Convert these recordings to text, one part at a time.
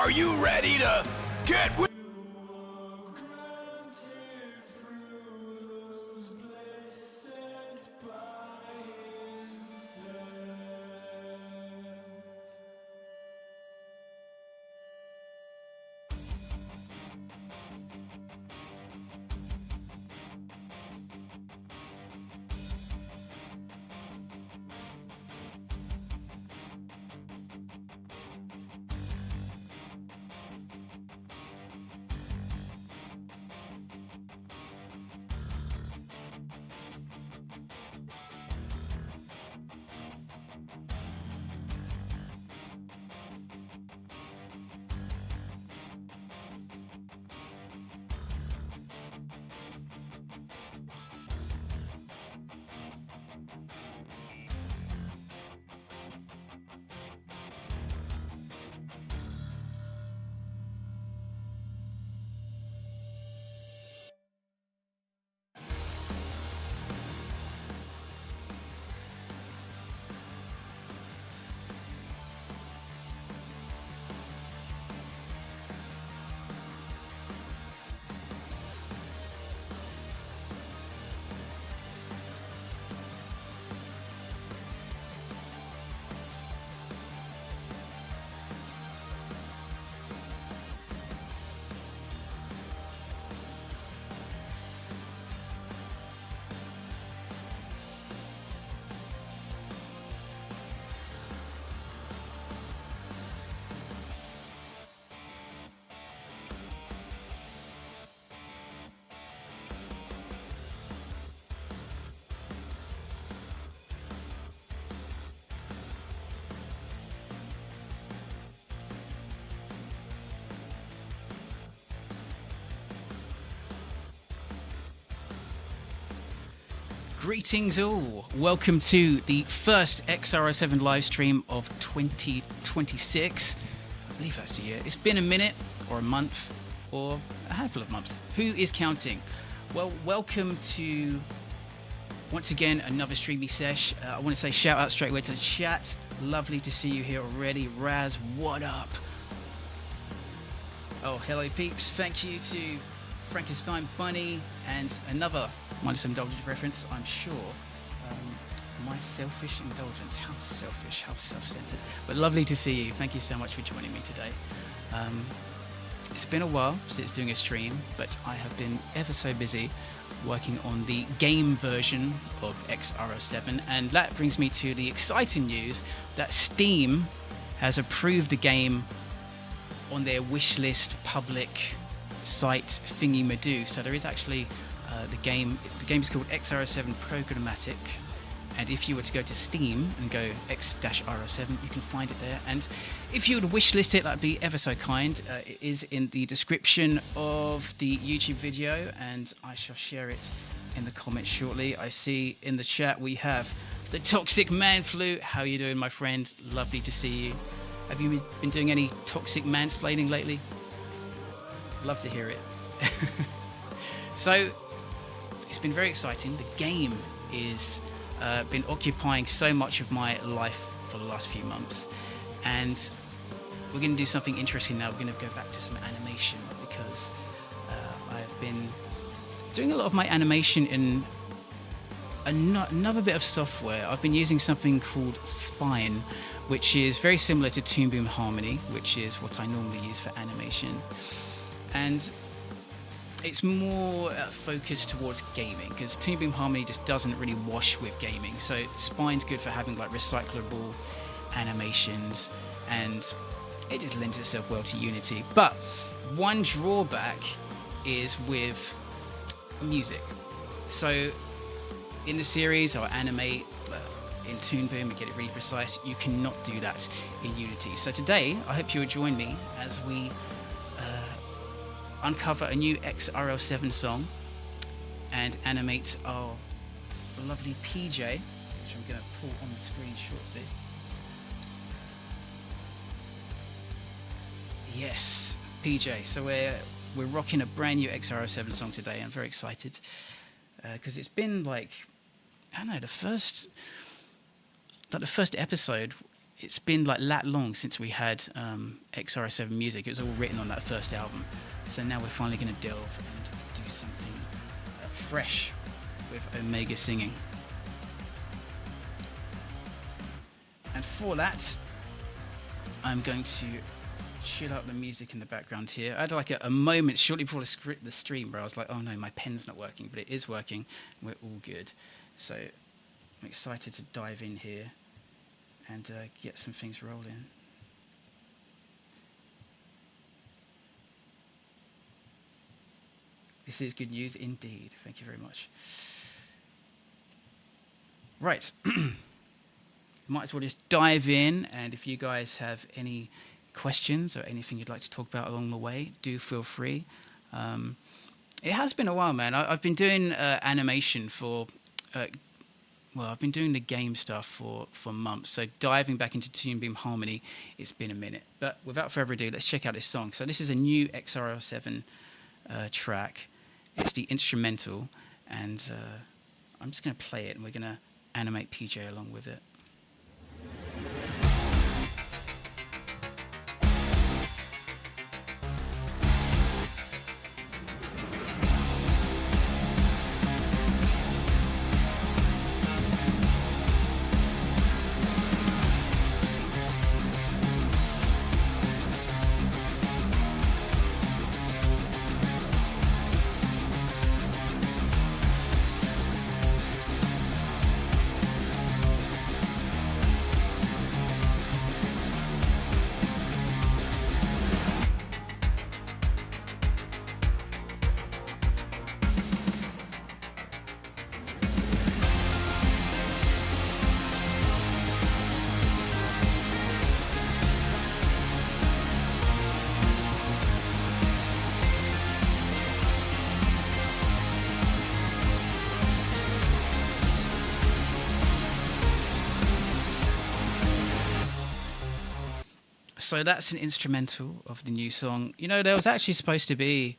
Are you ready to get with? Greetings all. Welcome to the first X-RL7 live stream of 2026. I believe that's the year. It's been a minute or a month or a handful of months. Who is counting? Well, welcome to once again another streamy sesh. I want to say shout out straight away to the chat. Lovely to see you here already. Raz, what up? Oh, hello peeps. Thank you to Frankenstein Bunny and another mindless indulgence reference, I'm sure. My selfish indulgence. How selfish, how self-centered. But lovely to see you. Thank you so much for joining me today. It's been a while since doing a stream, but I have been ever so busy working on the game version of X-RL7, and that brings me to the exciting news that Steam has approved the game on their wishlist public site thingy-madoo. So there is actually the game is called X-RL7 Programmatic, and if you were to go to Steam and go X-RL7, you can find it there. And if you would wishlist it, that'd be ever so kind. It is in the description of the YouTube video, and I shall share it in the comments shortly. I see in the chat we have the Toxic Man Flu. How are you doing, my friend? Lovely to see you. Have you been doing any toxic mansplaining lately? Love to hear it. So it's been very exciting. The game is been occupying so much of my life for the last few months, and we're going to do something interesting now. We're going to go back to some animation because I've been doing a lot of my animation in another bit of software. I've been using something called Spine, which is very similar to Toon Boom Harmony, which is what I normally use for animation. And it's more focused towards gaming, because Toon Boom Harmony just doesn't really wash with gaming. So Spine's good for having like recyclable animations, and it just lends itself well to Unity. But one drawback is with music. So in the series, I'll animate in Toon Boom and get it really precise. You cannot do that in Unity. So today, I hope you will join me as we uncover a new X-RL7 song and animate our lovely PJ, which I'm going to pull on the screen shortly. Yes, PJ. So we're rocking a brand new X-RL7 song today. I'm very excited because it's been like, I don't know, the first episode it's been like that long since we had X-RL7 music. It was all written on that first album. So now we're finally going to delve and do something fresh with Omega singing. And for that, I'm going to chill out the music in the background here. I had like a moment shortly before the stream where I was like, oh no, my pen's not working, but it is working. We're all good. So I'm excited to dive in here and get some things rolling. This is good news indeed. Thank you very much. Right. Might as well just dive in, and if you guys have any questions or anything you'd like to talk about along the way, do feel free. It has been a while, man. I've been doing animation for, I've been doing the game stuff for months. So diving back into Toon Beam Harmony, it's been a minute. But without further ado, let's check out this song. So this is a new X-RL7 track. It's the instrumental, and I'm just going to play it, and we're going to animate PJ along with it. So that's an instrumental of the new song. You know, there was actually supposed to be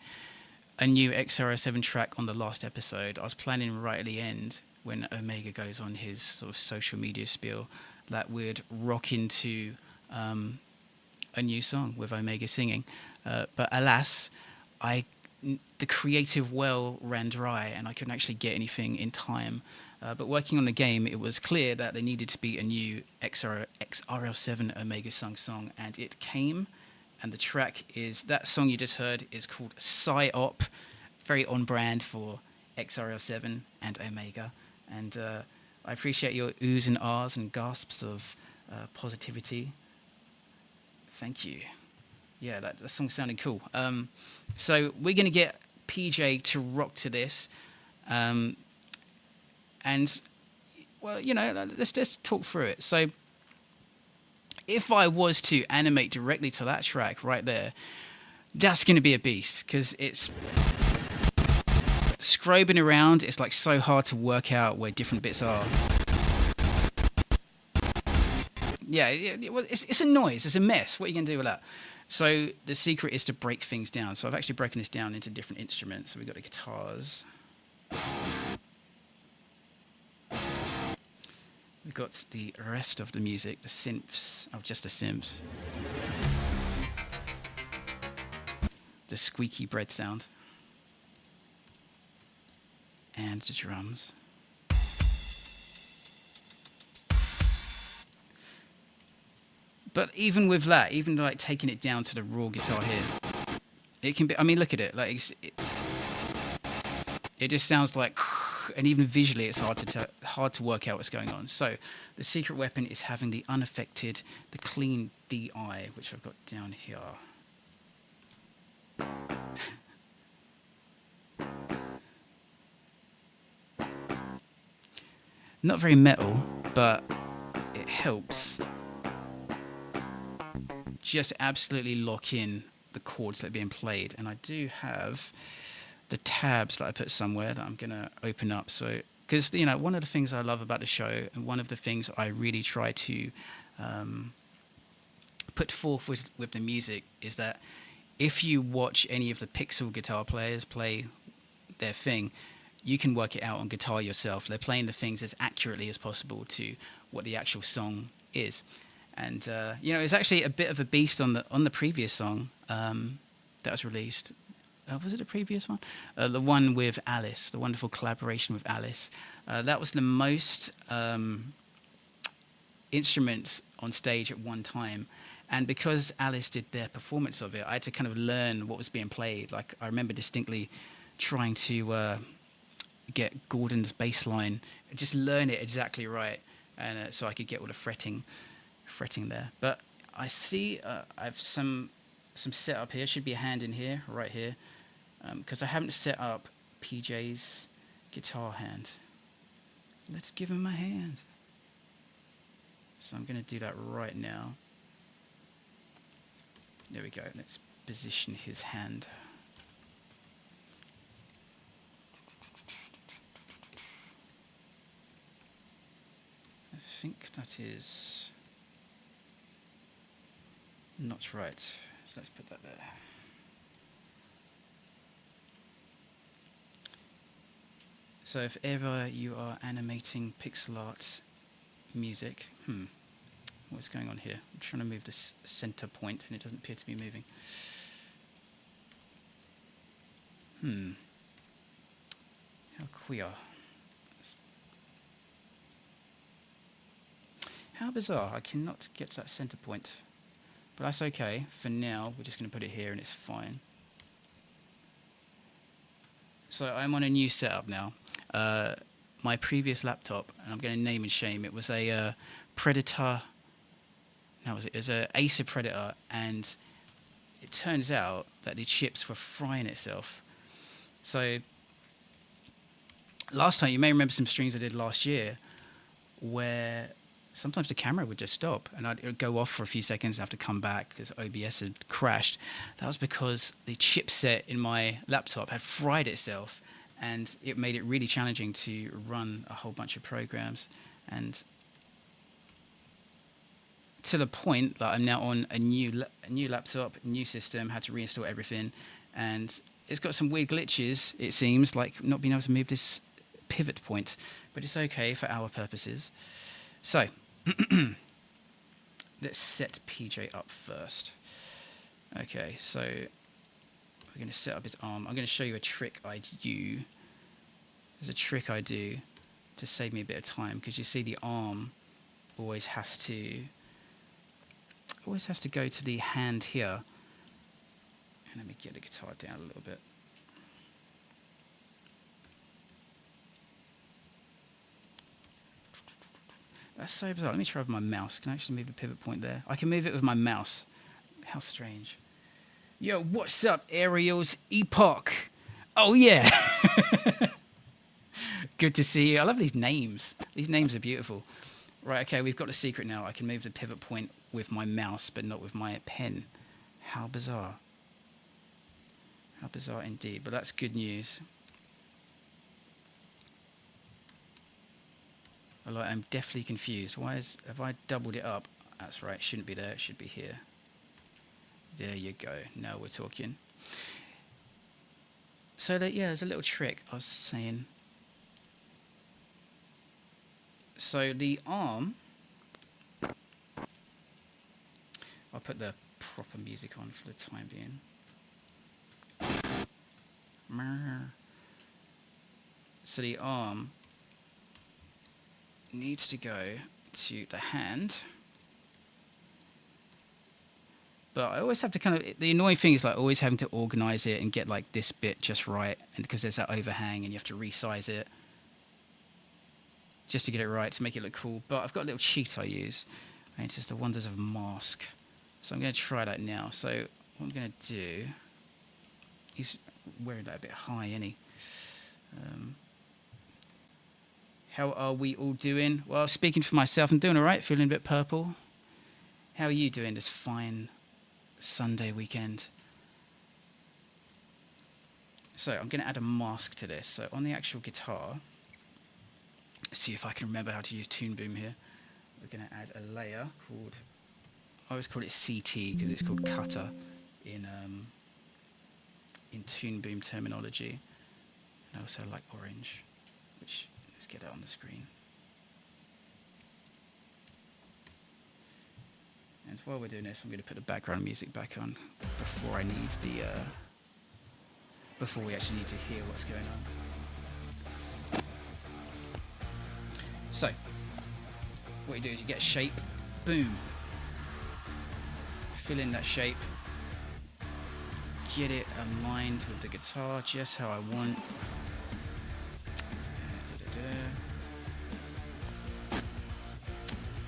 a new X-RL7 track on the last episode. I was planning right at the end, when Omega goes on his sort of social media spiel, that we'd rock into a new song with Omega singing. But alas, the creative well ran dry, and I couldn't actually get anything in time. But working on the game, it was clear that there needed to be a new X-RL7 Omega song, and it came. And the track is, that song you just heard is called Psy-Op, very on brand for X-RL7 and Omega. And I appreciate your oohs and ahs and gasps of positivity. Thank you. Yeah, that song sounded cool. So we're going to get PJ to rock to this. And, well, you know, let's just talk through it. So if I was to animate directly to that track right there, that's going to be a beast, because it's scrobing around. It's like so hard to work out where different bits are. Yeah, well, it's a noise. It's a mess. What are you going to do with that? So the secret is to break things down. So I've actually broken this down into different instruments. So we've got the guitars. We've got the rest of the music, the synths, just the synths. The squeaky bread sound. And the drums. But even with that, even like taking it down to the raw guitar here, it can be, I mean, look at it, like it just sounds like, and even visually it's hard to work out what's going on. So the secret weapon is having the unaffected, the clean DI, which I've got down here. Not very metal, but it helps just absolutely lock in the chords that are being played. And I do have the tabs that I put somewhere that I'm going to open up. So, because, you know, one of the things I love about the show, and one of the things I really try to put forth with the music, is that if you watch any of the Pixel guitar players play their thing, you can work it out on guitar yourself. They're playing the things as accurately as possible to what the actual song is. And you know, it's actually a bit of a beast on the previous song that was released. Was it the previous one? The one with Alice, the wonderful collaboration with Alice. That was the most instruments on stage at one time. And because Alice did their performance of it, I had to kind of learn what was being played. Like, I remember distinctly trying to get Gordon's bass line, just learn it exactly right, and so I could get all the fretting there. But I see I've some setup here. Should be a hand in here, right here, because I haven't set up PJ's guitar hand. Let's give him a hand. So I'm going to do that right now. There we go. Let's position his hand. I think that is not right. So let's put that there. So if ever you are animating pixel art music, what's going on here? I'm trying to move this center point and it doesn't appear to be moving. How queer. How bizarre. I cannot get to that center point. But that's okay. For now, we're just going to put it here and it's fine. So I'm on a new setup now. My previous laptop, and I'm going to name and shame, it was a Predator. No, it was a Acer Predator, and it turns out that the chips were frying itself. So last time, you may remember some streams I did last year where sometimes the camera would just stop and it would go off for a few seconds and have to come back because OBS had crashed. That was because the chipset in my laptop had fried itself, and it made it really challenging to run a whole bunch of programs. And to the point that I'm now on a new laptop, new system, had to reinstall everything, and it's got some weird glitches, it seems, like not being able to move this pivot point, but it's okay for our purposes. So let's set PJ up first. Okay, so we're going to set up his arm. I'm going to show you a trick I do. There's a trick I do to save me a bit of time, because you see the arm always has to go to the hand here. And let me get the guitar down a little bit. That's so bizarre. Let me try with my mouse. Can I actually move the pivot point there? I can move it with my mouse. How strange. Yo, what's up, Ariel's Epoch? Oh, yeah. Good to see you. I love these names. These names are beautiful. Right, okay, we've got a secret now. I can move the pivot point with my mouse, but not with my pen. How bizarre. How bizarre indeed. But that's good news. I'm definitely confused. Have I doubled it up? That's right, it shouldn't be there, it should be here. There you go, now we're talking. So yeah, there's a little trick I was saying. So the arm, I'll put the proper music on for the time being. So the arm needs to go to the hand, but I always have to the annoying thing is like always having to organize it and get like this bit just right, and because there's that overhang and you have to resize it just to get it right to make it look cool. But I've got a little cheat I use, and it's just the wonders of mask. So I'm going to try that now. So what I'm going to do, he's wearing that a bit high, isn't he? How are we all doing? Well, speaking for myself, I'm doing all right, feeling a bit purple. How are you doing this fine Sunday weekend? So I'm going to add a mask to this. So on the actual guitar, let's see if I can remember how to use Tune Boom here. We're going to add a layer called, I always call it CT because it's called cutter in Tune Boom terminology. And I also like orange, which, let's get it on the screen. And while we're doing this, I'm going to put the background music back on before I need the before we actually need to hear what's going on. So, what you do is you get a shape, boom, fill in that shape, get it aligned with the guitar just how I want.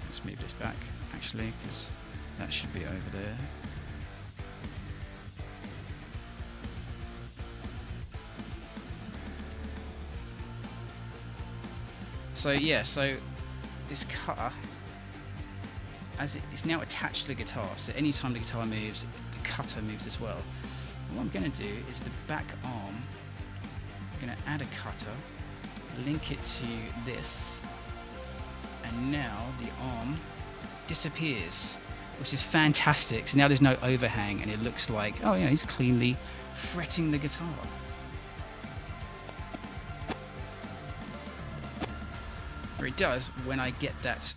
Let's move this back, actually, because that should be over there. So yeah, so this cutter, as it's now attached to the guitar, so anytime the guitar moves, the cutter moves as well. And what I'm going to do is the back arm, I'm going to add a cutter, link it to this, and now the arm disappears, which is fantastic. So now there's no overhang, and it looks like, oh yeah, he's cleanly fretting the guitar. Or it does when I get that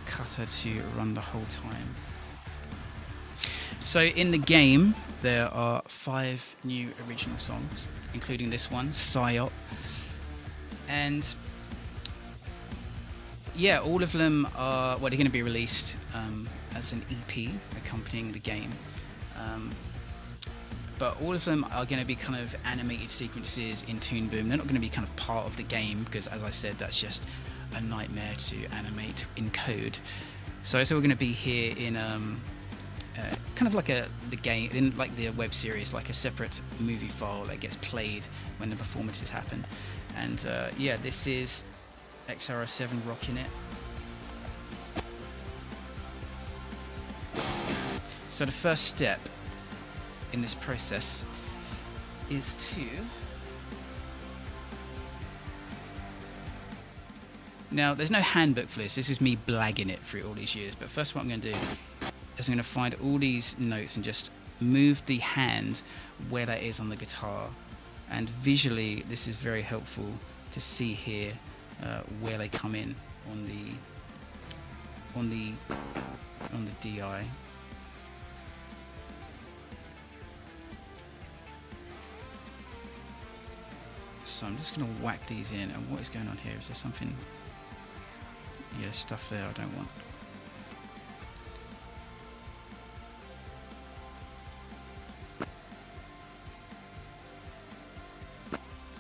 cutter to run the whole time. So in the game, there are 5 new original songs, including this one, Psyop. And yeah, all of them are, well, they're going to be released as an EP accompanying the game. But all of them are going to be kind of animated sequences in Toon Boom. They're not going to be kind of part of the game because, as I said, that's just a nightmare to animate in code. So it's all going to be here in kind of like the game, in like the web series, like a separate movie file that gets played when the performances happen. And yeah, this is X-RL7 rocking it. So the first step in this process is to... Now, there's no handbook for this. This is me blagging it through all these years. But first what I'm going to do is I'm going to find all these notes and just move the hand where that is on the guitar. And visually, this is very helpful to see here where they come in on the DI. So I'm just going to whack these in. And what is going on here? Is there something... Yeah, stuff there I don't want.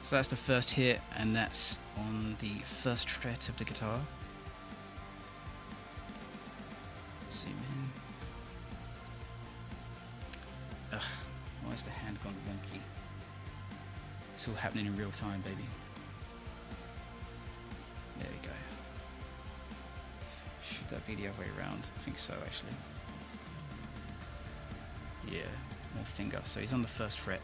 So that's the first hit, and that's on the first fret of the guitar. Zoom in. Ugh, why is the hand gone wonky? It's all happening in real time, baby. There we go. Should that be the other way around? I think so, actually. Yeah, more finger. So he's on the first fret.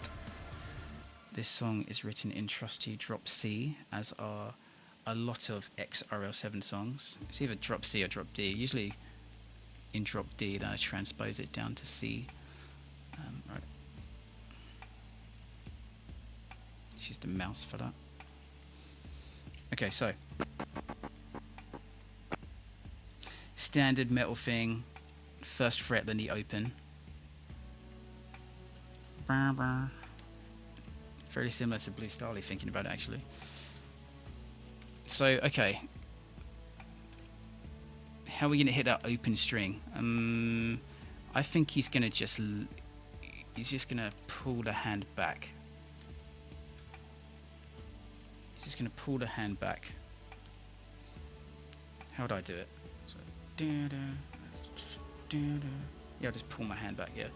This song is written in trusty drop C, as are a lot of X-RL7 songs. It's either drop C or drop D. Usually in drop D, then I transpose it down to C. Right. Use the mouse for that. Okay, so standard metal thing, first fret, then the open. Very similar to Blue Starly, thinking about it actually. So, okay. How are we going to hit that open string? I think he's going to just pull the hand back. He's just going to pull the hand back. How would I do it? So, yeah, I'll just pull my hand back, yeah.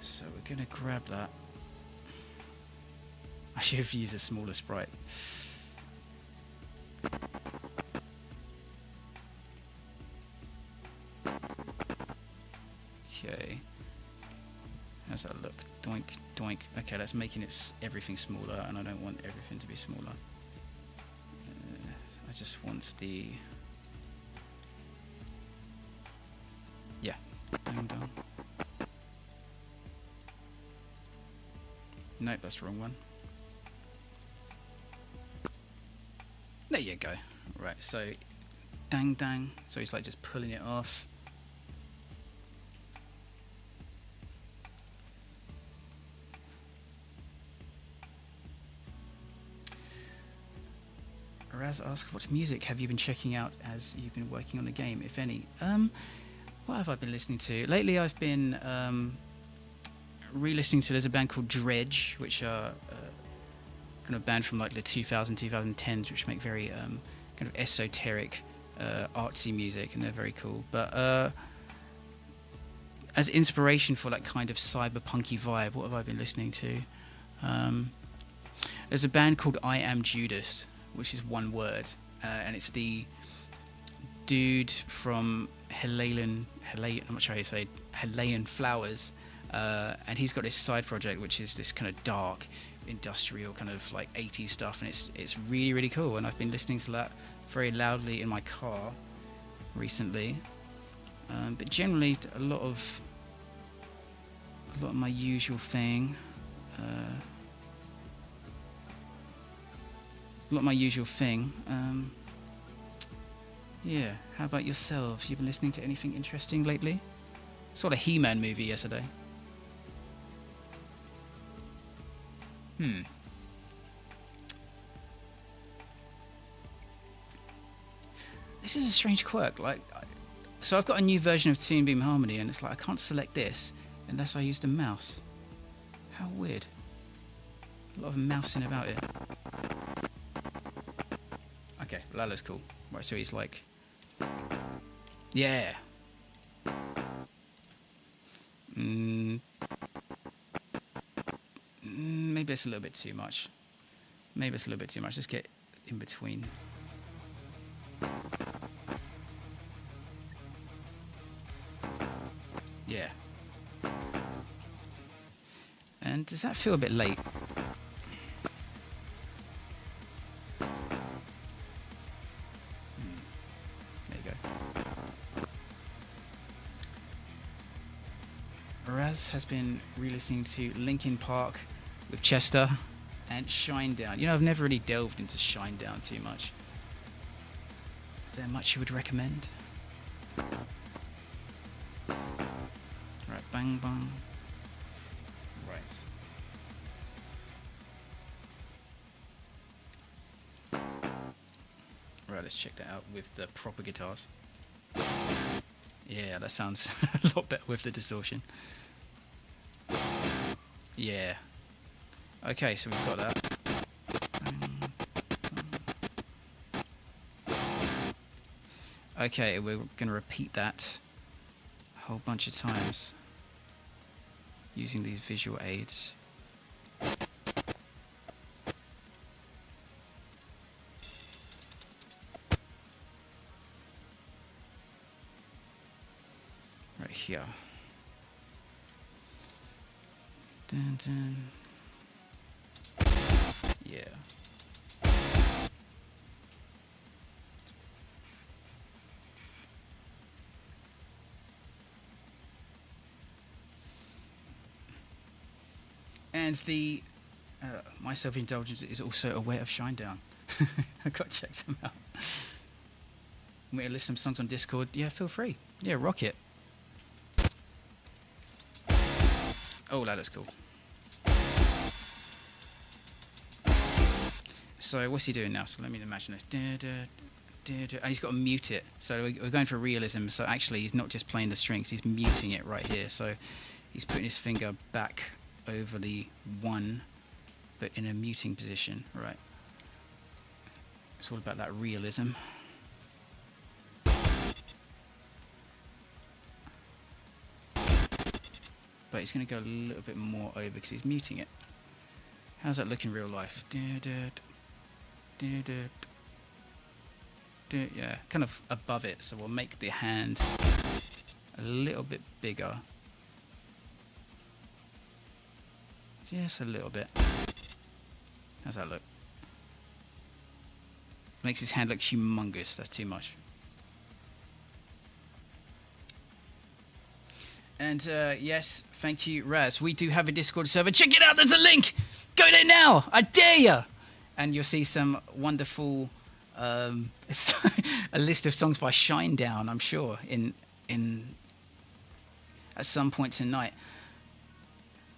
So we're going to grab that. I should have used a smaller sprite. Okay. How's that look? Doink, doink. Okay, that's making it everything smaller, and I don't want everything to be smaller. I just want the... Yeah. Down, down. Nope, that's the wrong one. There you go. Right, so dang dang. So he's like just pulling it off. Raz asks, what music have you been checking out as you've been working on the game, if any? What have I been listening to? Lately I've been re-listening to, there's a band called Dredge, which are kind of band from like the 2010s, which make very kind of esoteric, artsy music, and they're very cool. But as inspiration for that kind of cyberpunky vibe, what have I been listening to? There's a band called I Am Judas, which is one word, and it's the dude from I'm not sure how you say Helayan Flowers, and he's got this side project which is this kind of dark industrial kind of like 80s stuff, and it's really, really cool, and I've been listening to that very loudly in my car recently. But generally a lot of my usual thing. Yeah, how about yourself? You been listening to anything interesting lately? Saw the He-Man movie yesterday. This is a strange quirk. Like, so I've got a new version of Toon Beam Harmony, and it's like I can't select this unless I use the mouse. How weird. A lot of mousing about it. Okay, Lala's cool. Right, so he's like... Yeah. Maybe it's a little bit too much. Let's get in between. Yeah. And does that feel a bit late? There you go. Raz has been re-listening to Linkin Park with Chester and Shinedown. You know, I've never really delved into Shinedown too much. Is there much you would recommend? Right, bang bang. Right, let's check that out with the proper guitars. Yeah, that sounds a lot better with the distortion. Yeah. Okay, so we've got that. Okay, we're going to repeat that a whole bunch of times using these visual aids. Right here. Dun, dun. Yeah. And the my self-indulgence is also aware of Shinedown. I've got to check them out. Want me to list some songs on Discord? Yeah, feel free. Yeah, rock it. Oh, that looks cool. So what's he doing now? So let me imagine this. And he's got to mute it. So we're going for realism. So actually he's not just playing the strings, he's muting it right here. So he's putting his finger back over the one, but in a muting position. Right. It's all about that realism. But he's going to go a little bit more over because he's muting it. How's that look in real life? Yeah, kind of above it. So we'll make the hand a little bit bigger. Yes, a little bit. How's that look? Makes his hand look humongous. That's too much. And yes, thank you, Raz. We do have a Discord server. Check it out. There's a link. Go there now. I dare you. And you'll see some wonderful It's a list of songs by Shinedown, I'm sure, in at some point tonight.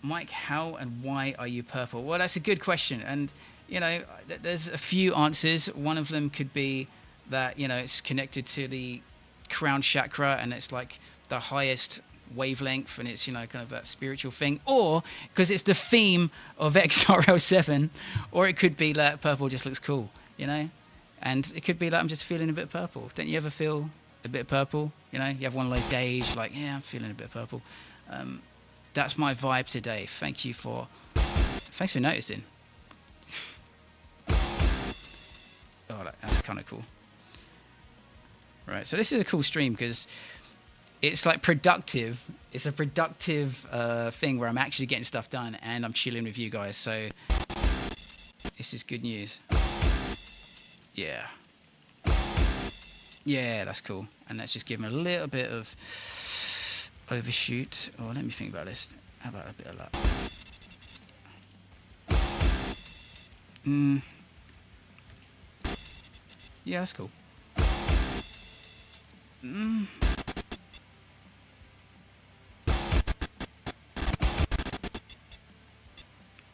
Mike, how and why are you purple? Well, that's a good question, and there's a few answers. One of them could be that it's connected to the crown chakra, and it's like the highest wavelength, and it's kind of that spiritual thing, or because it's the theme of X-RL7, or it could be that purple just looks cool, and it could be that I'm just feeling a bit purple. Don't you ever feel a bit purple? You have one of those days like, yeah, I'm feeling a bit purple. That's my vibe today. Thanks for noticing. Oh, that's kind of cool. Right, so this is a cool stream because it's like productive. It's a productive thing where I'm actually getting stuff done and I'm chilling with you guys. So this is good news. Yeah. Yeah, that's cool. And let's just give him a little bit of overshoot. Oh, let me think about this. How about a bit of that? Yeah, that's cool.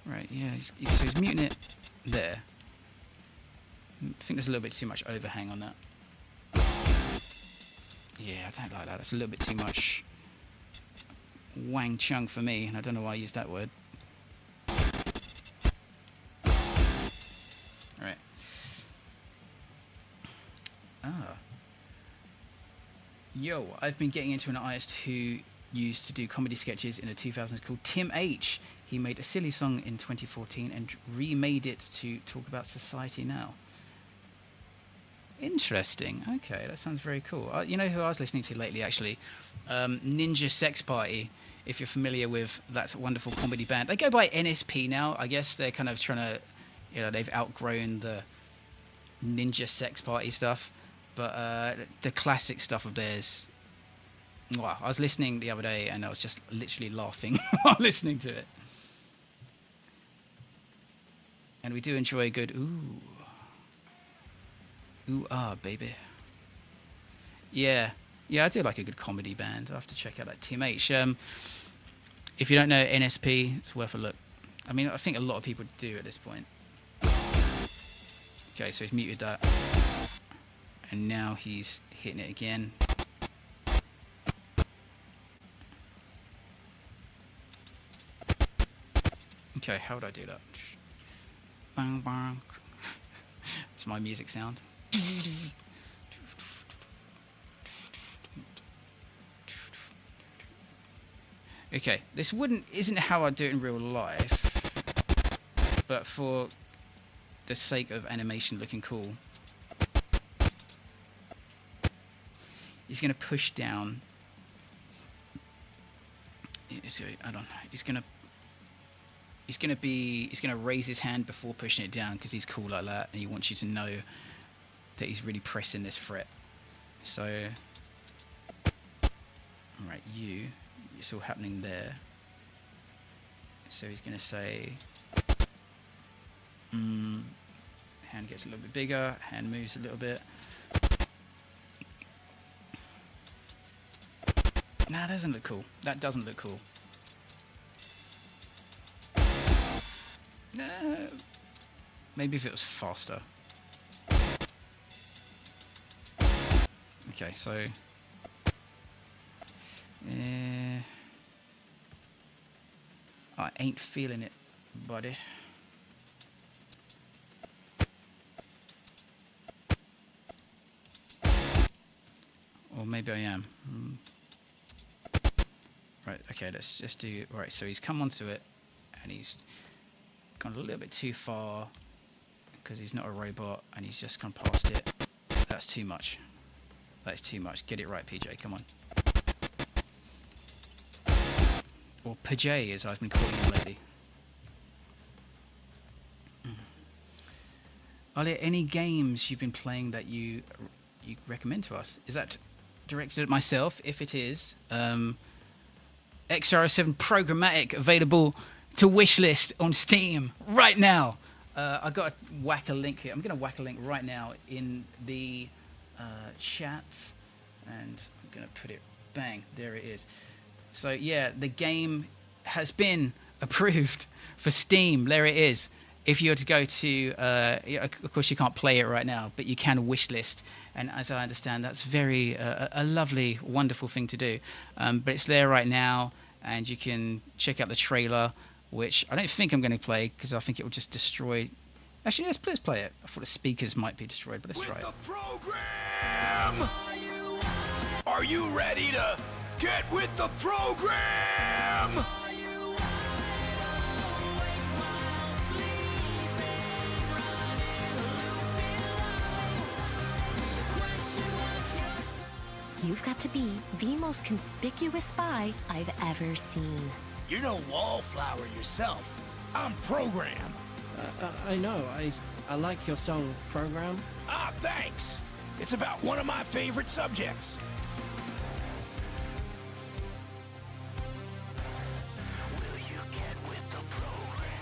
Right, yeah, so he's muting it there. I think there's a little bit too much overhang on that. Yeah, I don't like that. That's a little bit too much Wang Chung for me, and I don't know why I used that word. Right. Yo, I've been getting into an artist who used to do comedy sketches in the 2000s called Tim H. He made a silly song in 2014 and remade it to talk about society now. Interesting. Okay, that sounds very cool. You know who I was listening to lately, actually? Ninja Sex Party, if you're familiar with that wonderful comedy band. They go by NSP now. I guess they're kind of trying to, they've outgrown the Ninja Sex Party stuff. But the classic stuff of theirs, wow, I was listening the other day and I was just literally laughing while listening to it. And we do enjoy a good ooh ah baby. Yeah, I do like a good comedy band. I'll have to check out that Team H. If you don't know NSP, it's worth a look. I mean, I think a lot of people do at this point. Okay, so he's muted that. And now he's hitting it again. Okay, how would I do that? Bang, bang. It's my music sound. Okay, this isn't how I do it in real life, but for the sake of animation looking cool, he's going to push down. He's going to raise his hand before pushing it down because he's cool like that, and he wants you to know that he's really pressing this fret. So, all right, it's all happening there. So he's going to say, hand gets a little bit bigger, hand moves a little bit. Nah, that doesn't look cool. That doesn't look cool. Maybe if it was faster. Okay, so I ain't feeling it, buddy. Or maybe I am. Right, okay, let's just do... Right, so he's come onto it, and he's gone a little bit too far, because he's not a robot, and he's just gone past it. That's too much. That's too much. Get it right, PJ, come on. Or PJ, as I've been calling him lately. Are there any games you've been playing that you recommend to us? Is that directed at myself? If it is... X-RL7 Programmatic available to wishlist on Steam right now. I got to whack a link here. I'm going to whack a link right now in the chat, and I'm going to put it. Bang! There it is. So yeah, the game has been approved for Steam. There it is. If you were to go to, of course you can't play it right now, but you can wishlist. And as I understand, that's very a lovely, wonderful thing to do. But it's there right now, and you can check out the trailer, which I don't think I'm going to play because I think it will just destroy. Actually, let's play it. I thought the speakers might be destroyed, but let's try it. With the program! Are you ready to get with the program? You've got to be the most conspicuous spy I've ever seen. You're no wallflower yourself. I'm Program. I know. I like your song, Program. Ah, thanks. It's about one of my favorite subjects. Will you get with the program?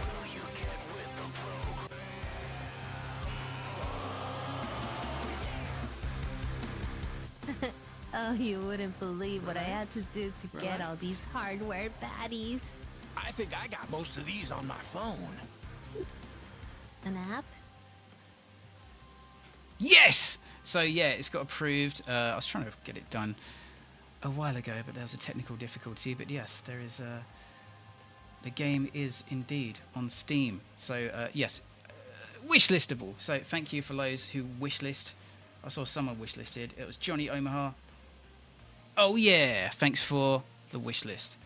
Will you get with the program? Oh, you wouldn't believe what I had to do to get all these hardware baddies. I think I got most of these on my phone. An app? Yes! So yeah, it's got approved. I was trying to get it done a while ago, but there was a technical difficulty. But yes, there is. The game is indeed on Steam. So yes, wishlistable. So thank you for those who wishlist. I saw someone wishlisted. It was Johnny Omaha. Oh yeah, thanks for the wishlist.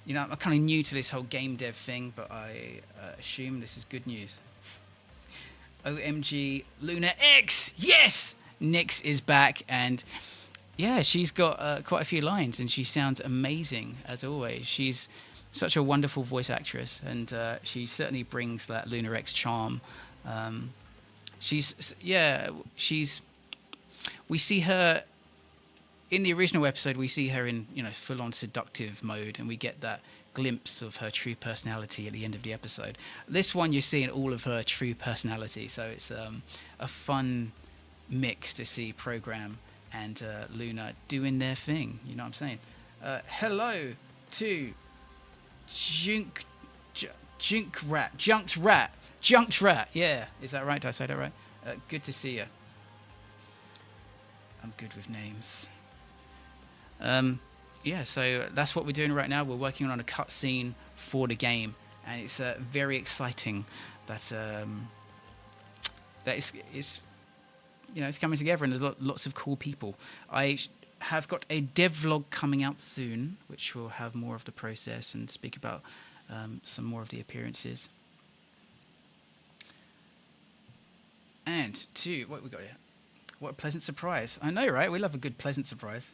You know, I'm kind of new to this whole game dev thing, but I assume this is good news. OMG Luna X, yes! Nyx is back, and yeah, she's got quite a few lines, and she sounds amazing as always. She's such a wonderful voice actress, and she certainly brings that Luna X charm. We see her in the original episode. We see her in full-on seductive mode, and we get that glimpse of her true personality at the end of the episode. This one, you're seeing all of her true personality, so it's a fun mix to see Program and Luna doing their thing. You know what I'm saying? Hello to Junked Rat. Yeah, is that right? Did I say that right? Good to see you. I'm good with names. Yeah, so that's what we're doing right now. We're working on a cutscene for the game, and it's very exciting that it's coming together, and there's lots of cool people. I have got a devlog coming out soon, which will have more of the process and speak about some more of the appearances. And what we got here? What a pleasant surprise. I know, right? We love a good pleasant surprise.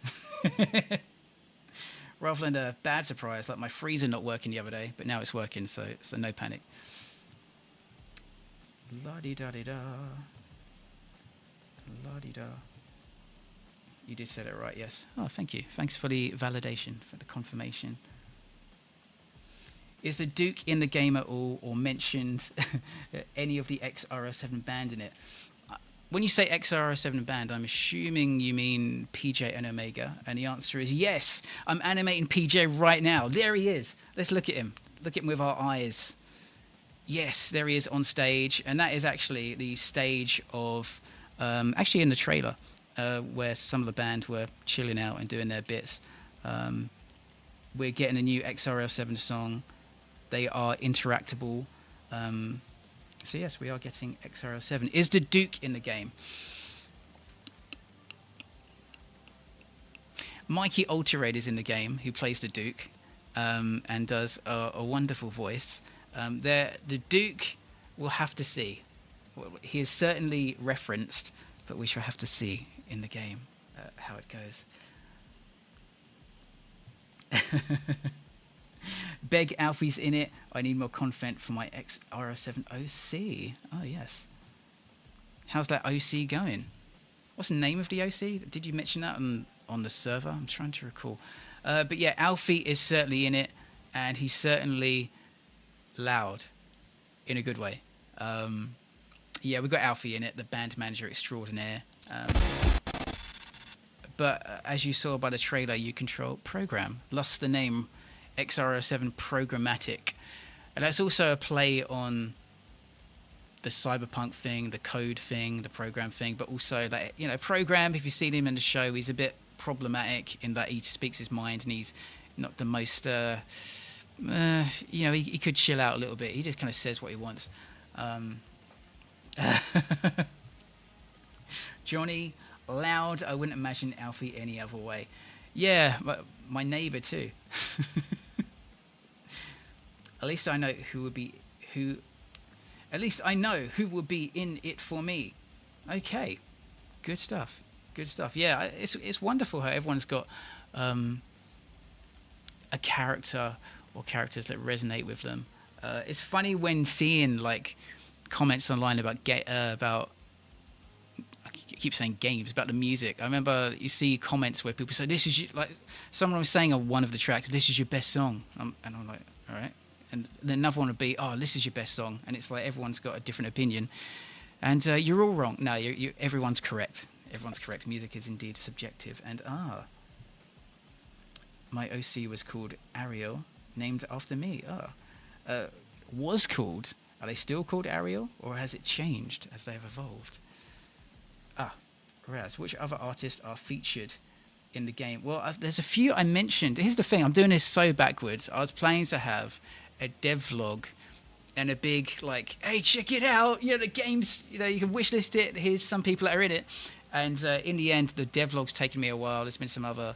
Rather than a bad surprise, like my freezer not working the other day, but now it's working, so no panic. La-di-da-di-da. La-di-da. You did say that right, yes. Oh, thank you. Thanks for the validation, for the confirmation. Is the Duke in the game at all, or mentioned any of the X-RL7 band in it? When you say X-RL7 band, I'm assuming you mean PJ and Omega, and the answer is yes. I'm animating PJ right now. There he is. Let's look at him. Look at him with our eyes. Yes, there he is on stage, and that is actually the stage of, actually in the trailer, where some of the band were chilling out and doing their bits. We're getting a new X-RL7 song. They are interactable. So yes, we are getting X-RL7. Is the Duke in the game? Mikey Alterade is in the game, who plays the Duke, and does a wonderful voice. The Duke, we'll have to see. He is certainly referenced, but we shall have to see in the game how it goes. Beg Alfie's in it. I need more content for my X-RL7 OC. Oh, yes. How's that OC going? What's the name of the OC? Did you mention that on the server? I'm trying to recall. But yeah, Alfie is certainly in it, and he's certainly loud in a good way. Yeah, we've got Alfie in it, the band manager extraordinaire. But as you saw by the trailer, you control program. Thus the name X-RL7 Programmatic. And that's also a play on the cyberpunk thing, the code thing, the program thing, but also, like, you know, program, if you've seen him in the show, he's a bit problematic in that he speaks his mind and he's not the most, you know, he could chill out a little bit. He just kind of says what he wants. Johnny, loud. I wouldn't imagine Alfie any other way. Yeah, my neighbour too. At least I know who would be who. At least I know who will be in it for me. Okay, good stuff. Good stuff. Yeah, it's wonderful how everyone's got a character or characters that resonate with them. It's funny when seeing like comments online about I keep saying games, about the music. I remember you see comments where people say, "This is like," someone was saying on one of the tracks, "This is your best song," and I'm like, all right. And then another one would be, "Oh, this is your best song," and it's like everyone's got a different opinion, and you're all wrong. No, everyone's correct. Everyone's correct. Music is indeed subjective. And my OC was called Ariel, named after me. Was called. Are they still called Ariel, or has it changed as they have evolved? Raz, which other artists are featured in the game? Well, there's a few I mentioned. Here's the thing, I'm doing this so backwards. I was planning to have a devlog and a big, like, hey, check it out. You know, the game's, you know, you can wishlist it. Here's some people that are in it. And in the end, the devlog's taken me a while. There's been some other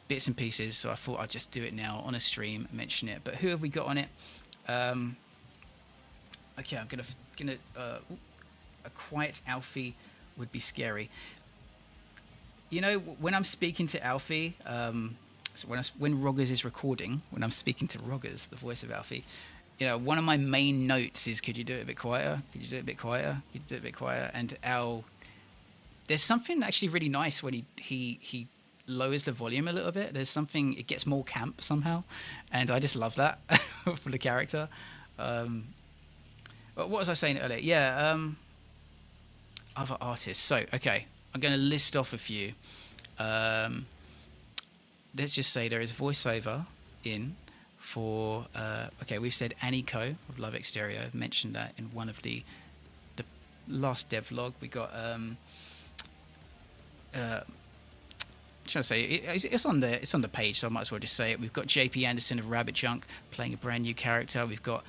bits and pieces, so I thought I'd just do it now on a stream, mention it. But who have we got on it? Okay, I'm gonna a quiet Alfie would be scary. You know, when I'm speaking to Alfie, so when Roggers is recording, when I'm speaking to Roggers, the voice of Alfie, you know, one of my main notes is, "Could you do it a bit quieter? Could you do it a bit quieter? Could you do it a bit quieter?" And Al, there's something actually really nice when he lowers the volume a little bit. There's something, it gets more camp somehow, and I just love that for the character. What was I saying earlier? Yeah, other artists. So, okay, I'm going to list off a few. Let's just say there is voiceover in for, okay, we've said Annie Co of Love Exterior, mentioned that in one of the last devlog. We got, trying to say, it's on the page, so I might as well just say it. We've got JP Anderson of Rabbit Junk playing a brand new character. We've got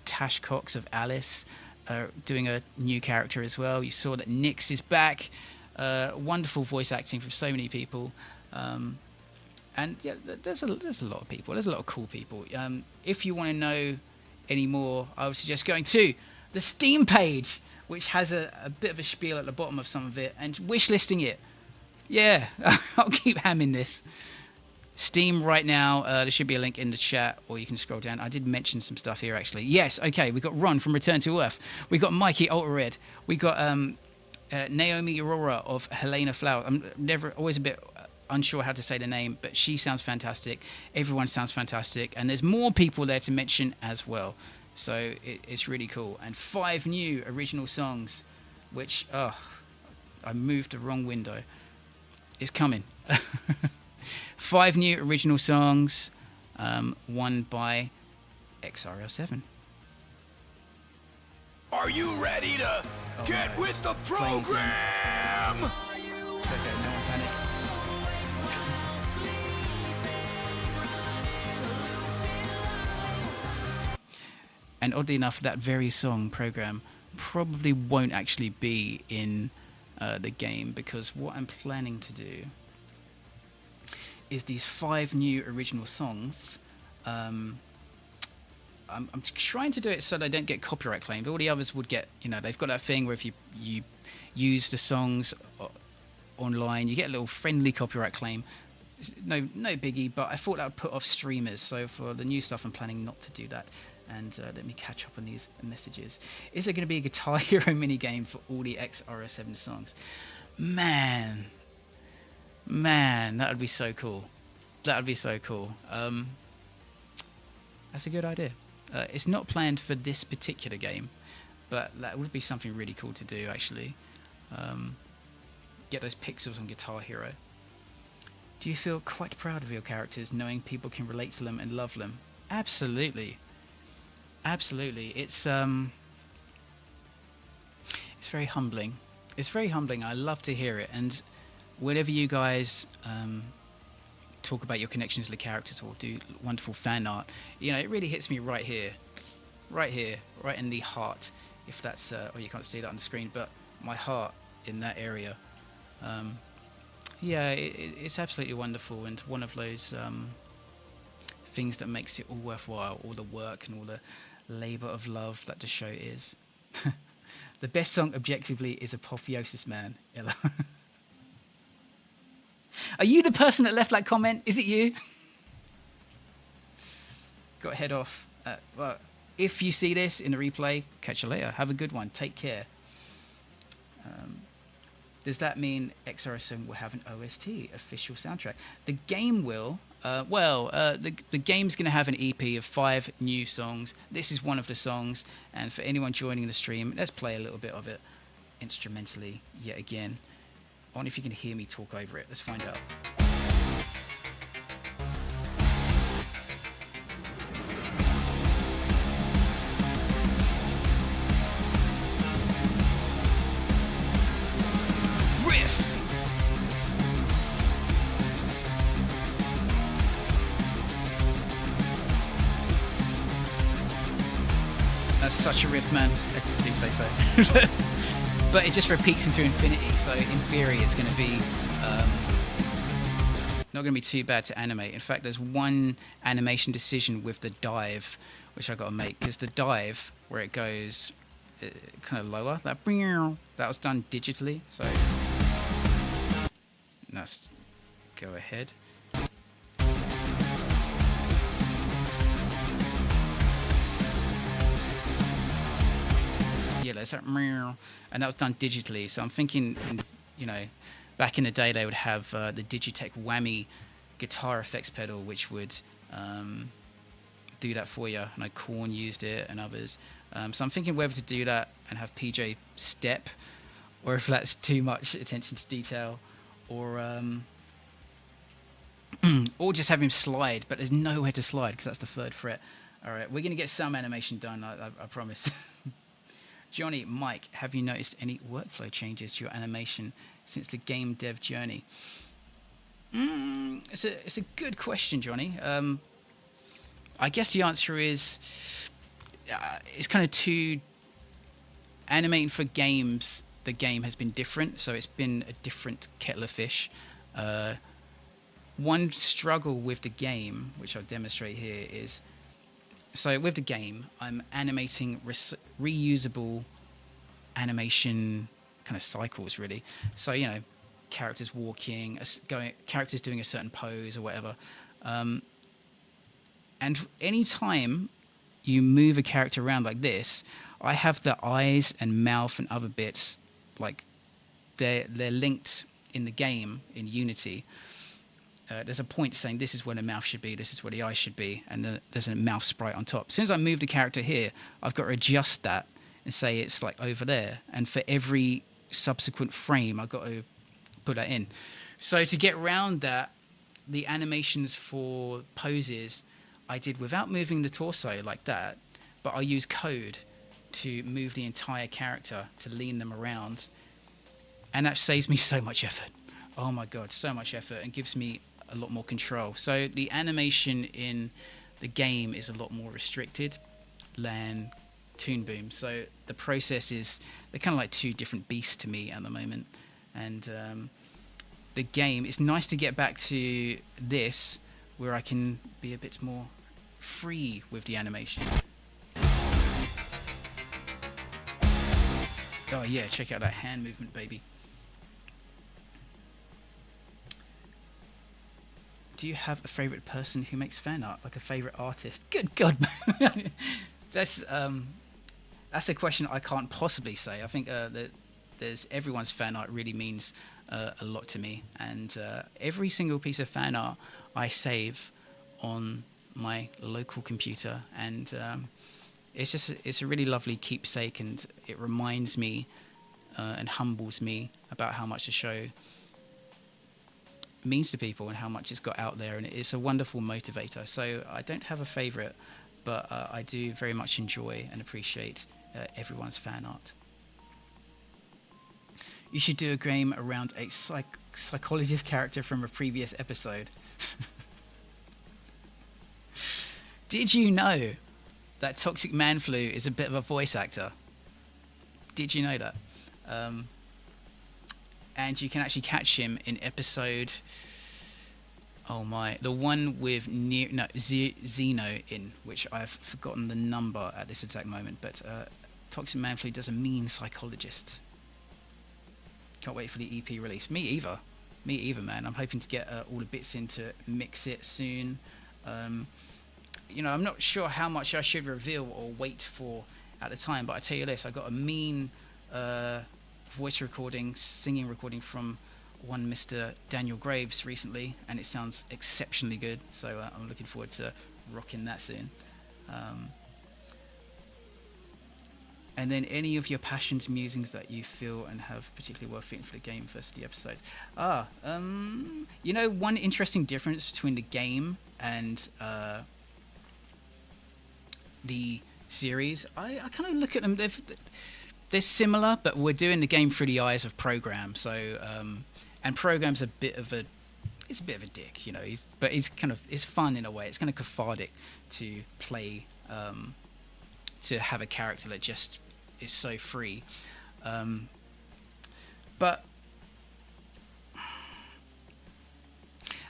Tash Cox of Alice doing a new character as well. You saw that Nyx is back. Wonderful voice acting from so many people. And yeah, there's a lot of people. There's a lot of cool people. If you want to know any more, I would suggest going to the Steam page, which has a bit of a spiel at the bottom of some of it, and wishlisting it. Yeah, I'll keep hamming this. Steam right now, there should be a link in the chat, or you can scroll down. I did mention some stuff here, actually. Yes, okay, we got Ron from Return to Earth. We got Mikey Ultra Red. We got Naomi Aurora of Helena Flower. I'm always a bit unsure how to say the name, but she sounds fantastic. Everyone sounds fantastic, and there's more people there to mention as well. So it's really cool. And 5 new original songs, which, I moved the wrong window. It's coming. 5 new original songs, one by X-RL7. Are you ready to get with the program? It's okay, no one panic. And oddly enough, that very song, Program, probably won't actually be in the game, because what I'm planning to do is these 5 new original songs. I'm trying to do it so they don't get copyright claimed. All the others would get, you know, they've got that thing where if you use the songs online, you get a little friendly copyright claim. No biggie, but I thought that would put off streamers. So for the new stuff, I'm planning not to do that. And let me catch up on these messages. Is there going to be a Guitar Hero minigame for all the X-RL7 songs? Man, that would be so cool. That would be so cool. That's a good idea. It's not planned for this particular game, but that would be something really cool to do, actually. Get those pixels on Guitar Hero. Do you feel quite proud of your characters, knowing people can relate to them and love them? Absolutely. Absolutely. It's very humbling. It's very humbling. I love to hear it. And whenever you guys talk about your connections to the characters or do wonderful fan art, you know, it really hits me right here, right in the heart. If that's, or you can't see that on the screen, but my heart in that area. Yeah, it's absolutely wonderful, and one of those things that makes it all worthwhile, all the work and all the labour of love that the show is. The best song, objectively, is Apotheosis Man. Ella. Are you the person that left that comment? Is it you? Got to head off. Well, if you see this in the replay, catch you later. Have a good one. Take care. Does that mean X-RL7 will have an OST, official soundtrack? The game will. The game's going to have an EP of 5 new songs. This is one of the songs. And for anyone joining the stream, let's play a little bit of it instrumentally yet again. I wonder if you can hear me talk over it. Let's find out. Such a riff, man. I do say so. But it just repeats into infinity, so in theory it's going to be not going to be too bad to animate. In fact, there's one animation decision with the dive which I got to make, because the dive where it goes kind of lower, that was done digitally. So let's go ahead. Yeah, that's that, and that was done digitally. So I'm thinking, you know, back in the day they would have the Digitech Whammy guitar effects pedal, which would do that for you. I know Korn used it and others. So I'm thinking whether to do that and have PJ step, or if that's too much attention to detail, or just have him slide. But there's nowhere to slide because that's the 3rd fret. All right, we're gonna get some animation done. I promise. Johnny, Mike, have you noticed any workflow changes to your animation since the game dev journey? It's a good question, Johnny. I guess the answer is it's kind of two. Animating for games, the game has been different, so it's been a different kettle of fish. One struggle with the game, which I'll demonstrate here, is so with the game, I'm animating reusable animation kind of cycles, really. So, you know, characters walking, characters doing a certain pose or whatever. And any time you move a character around like this, I have the eyes and mouth and other bits, like they're linked in the game in Unity. There's a point saying this is where the mouth should be, this is where the eyes should be, and there's a mouth sprite on top. As soon as I move the character here, I've got to adjust that and say it's like over there. And for every subsequent frame, I've got to put that in. So to get around that, the animations for poses I did without moving the torso like that, but I use code to move the entire character, to lean them around. And that saves me so much effort. Oh my God, so much effort, and gives me a lot more control. So the animation in the game is a lot more restricted than Toon Boom. So the process is, they're kind of like two different beasts to me at the moment. And the game, it's nice to get back to this where I can be a bit more free with the animation. Oh yeah, check out that hand movement, baby. Do you have a favorite person who makes fan art, like a favorite artist? Good God. That's a question I can't possibly say. I think that there's everyone's fan art really means a lot to me, and every single piece of fan art I save on my local computer, and it's a really lovely keepsake, and it reminds me and humbles me about how much the show means to people and how much it's got out there, and it's a wonderful motivator. So I don't have a favorite, but I do very much enjoy and appreciate everyone's fan art. You should do a game around a psychologist character from a previous episode. Did you know that Toxic Man Flu is a bit of a voice actor? Did you know that? And you can actually catch him in episode... Oh my, the one with Xeno in, which I've forgotten the number at this exact moment, but Toxic Man Flu does a mean psychologist. Can't wait for the EP release. Me either, man. I'm hoping to get all the bits in to mix it soon. You know, I'm not sure how much I should reveal or wait for at the time, but I tell you this, I got a mean voice recording, singing recording from one Mr. Daniel Graves recently, and it sounds exceptionally good, so I'm looking forward to rocking that soon. And then any of your passions, musings that you feel and have particularly worth fitting for the game versus the episodes. You know, one interesting difference between the game and the series, I kind of look at them, they're similar, but we're doing the game through the eyes of Program, so and Program's a bit of a dick, you know, but it's fun in a way. It's kind of cathartic to play, to have a character that just is so free. But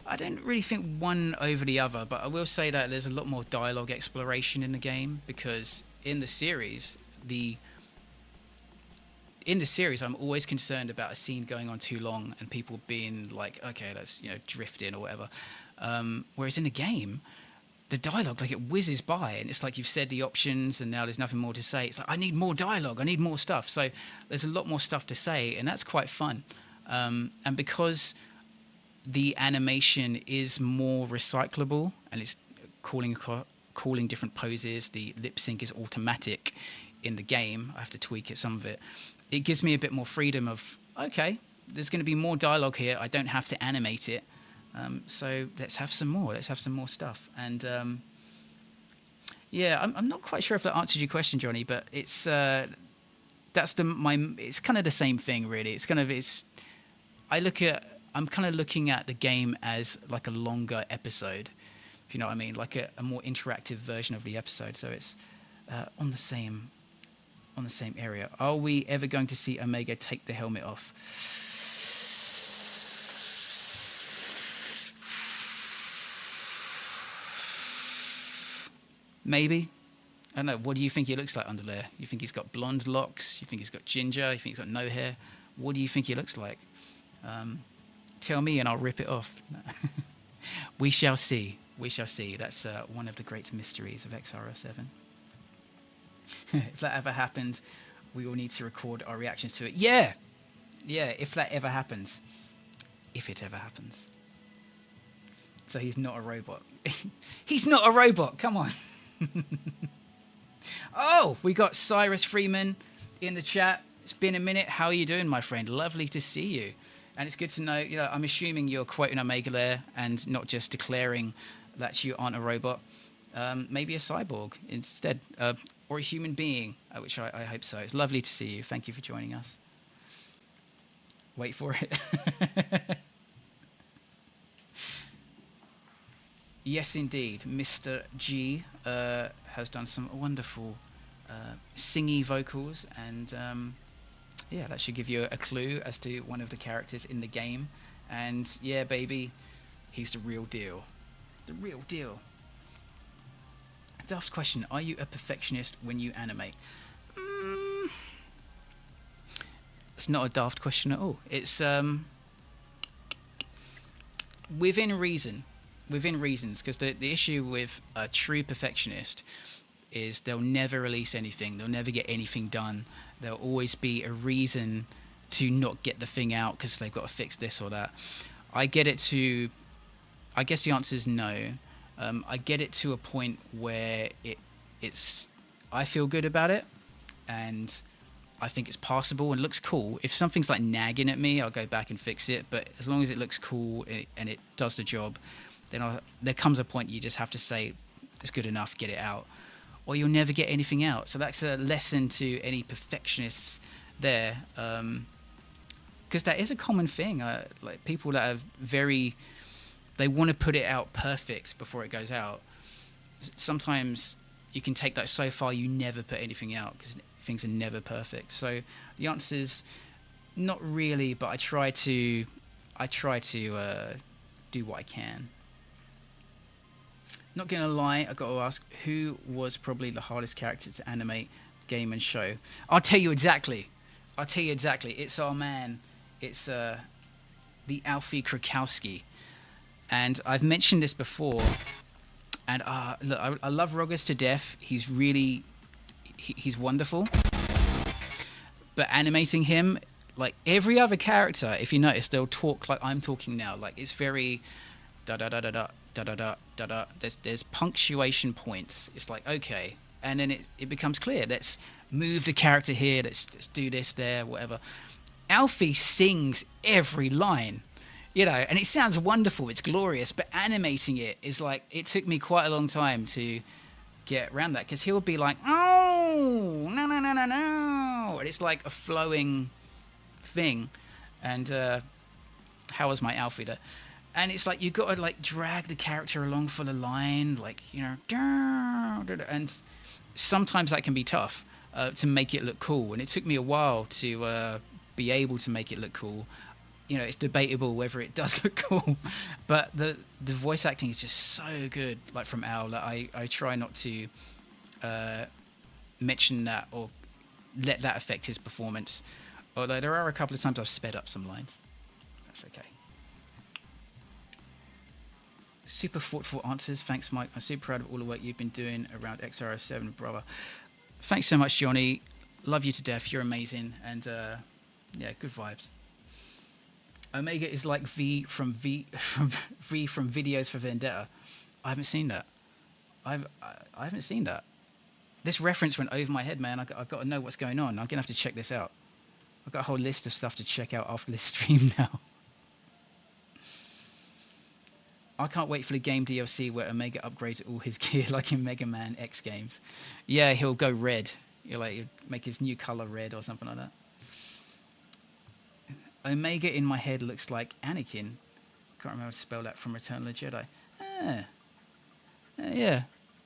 I don't really think one over the other, but I will say that there's a lot more dialogue exploration in the game, because in the series, I'm always concerned about a scene going on too long and people being like, okay, let's, drift in or whatever. Whereas in the game, the dialogue, like, it whizzes by, and it's like you've said the options and now there's nothing more to say. It's like, I need more dialogue, I need more stuff. So there's a lot more stuff to say, and that's quite fun. And because the animation is more recyclable and it's calling different poses, the lip sync is automatic in the game. I have to tweak it, some of it. It gives me a bit more freedom of, okay, there's going to be more dialogue here. I don't have to animate it. So let's have some more. Let's have some more stuff. And yeah, I'm not quite sure if that answers your question, Johnny, but it's it's kind of the same thing, really. I'm kind of looking at the game as like a longer episode, if you know what I mean, like a more interactive version of the episode. So it's on the same area. Are we ever going to see Omega take the helmet off? Maybe. I don't know. What do you think he looks like under there? You think he's got blonde locks? You think he's got ginger? You think he's got no hair? What do you think he looks like? Tell me and I'll rip it off. We shall see. We shall see. That's one of the great mysteries of X-RL7. If that ever happened, we will need to record our reactions to it. Yeah, if that ever happens. If it ever happens. So he's not a robot. He's not a robot, come on. Oh, we got Cyrus Freeman in the chat. It's been a minute. How are you doing, my friend? Lovely to see you. And it's good to know, I'm assuming you're quoting Omega there and not just declaring that you aren't a robot. Maybe a cyborg instead, or a human being, which I hope so. It's lovely to see you. Thank you for joining us. Wait for it. Yes, indeed. Mr. G has done some wonderful singy vocals, and yeah, that should give you a clue as to one of the characters in the game. And yeah, baby, he's the real deal. The real deal. Daft question, are you a perfectionist when you animate? It's not a daft question at all. It's within reason. Within reasons, because the issue with a true perfectionist is they'll never release anything. They'll never get anything done. There'll always be a reason to not get the thing out because they've got to fix this or that. I guess the answer is no. I get it to a point where I feel good about it, and I think it's passable and looks cool. If something's like nagging at me, I'll go back and fix it. But as long as it looks cool and it does the job, then there comes a point you just have to say it's good enough, get it out, or you'll never get anything out. So that's a lesson to any perfectionists there, because that is a common thing. Like people that are they want to put it out perfect before it goes out. Sometimes you can take that so far you never put anything out because things are never perfect. So the answer is not really, but I try to do what I can. Not gonna lie, I got to ask, who was probably the hardest character to animate, game and show? I'll tell you exactly. It's our man. It's the Alfie Krakowski. And I've mentioned this before. And look, I love Roggers to death. He's really, he's wonderful. But animating him, like every other character, if you notice, they'll talk like I'm talking now. Like it's very da da da da da da da da da da. There's punctuation points. It's like okay, and then it becomes clear. Let's move the character here. Let's do this there, whatever. Alfie sings every line. You know, and it sounds wonderful, it's glorious, but animating it is like, it took me quite a long time to get around that, because he'll be like, oh, no, no, no, no, no, and it's like a flowing thing, and how was my Alfie there? And it's like, you've got to like drag the character along for the line, like, you know, and sometimes that can be tough to make it look cool, and it took me a while to be able to make it look cool. You know, it's debatable whether it does look cool, but the voice acting is just so good, like from Al, that I try not to mention that or let that affect his performance. Although there are a couple of times I've sped up some lines. That's okay. Super thoughtful answers. Thanks, Mike. I'm super proud of all the work you've been doing around X-RL7, brother. Thanks so much, Johnny. Love you to death. You're amazing. And yeah, good vibes. Omega is like V from Videos for Vendetta. I haven't seen that. I haven't seen that. This reference went over my head, man. I've got to know what's going on. I'm gonna have to check this out. I've got a whole list of stuff to check out after this stream now. I can't wait for the game DLC where Omega upgrades all his gear like in Mega Man X games. Yeah, he'll go red. He'll make his new color red or something like that. Omega in my head looks like Anakin. Can't remember how to spell that from Return of the Jedi.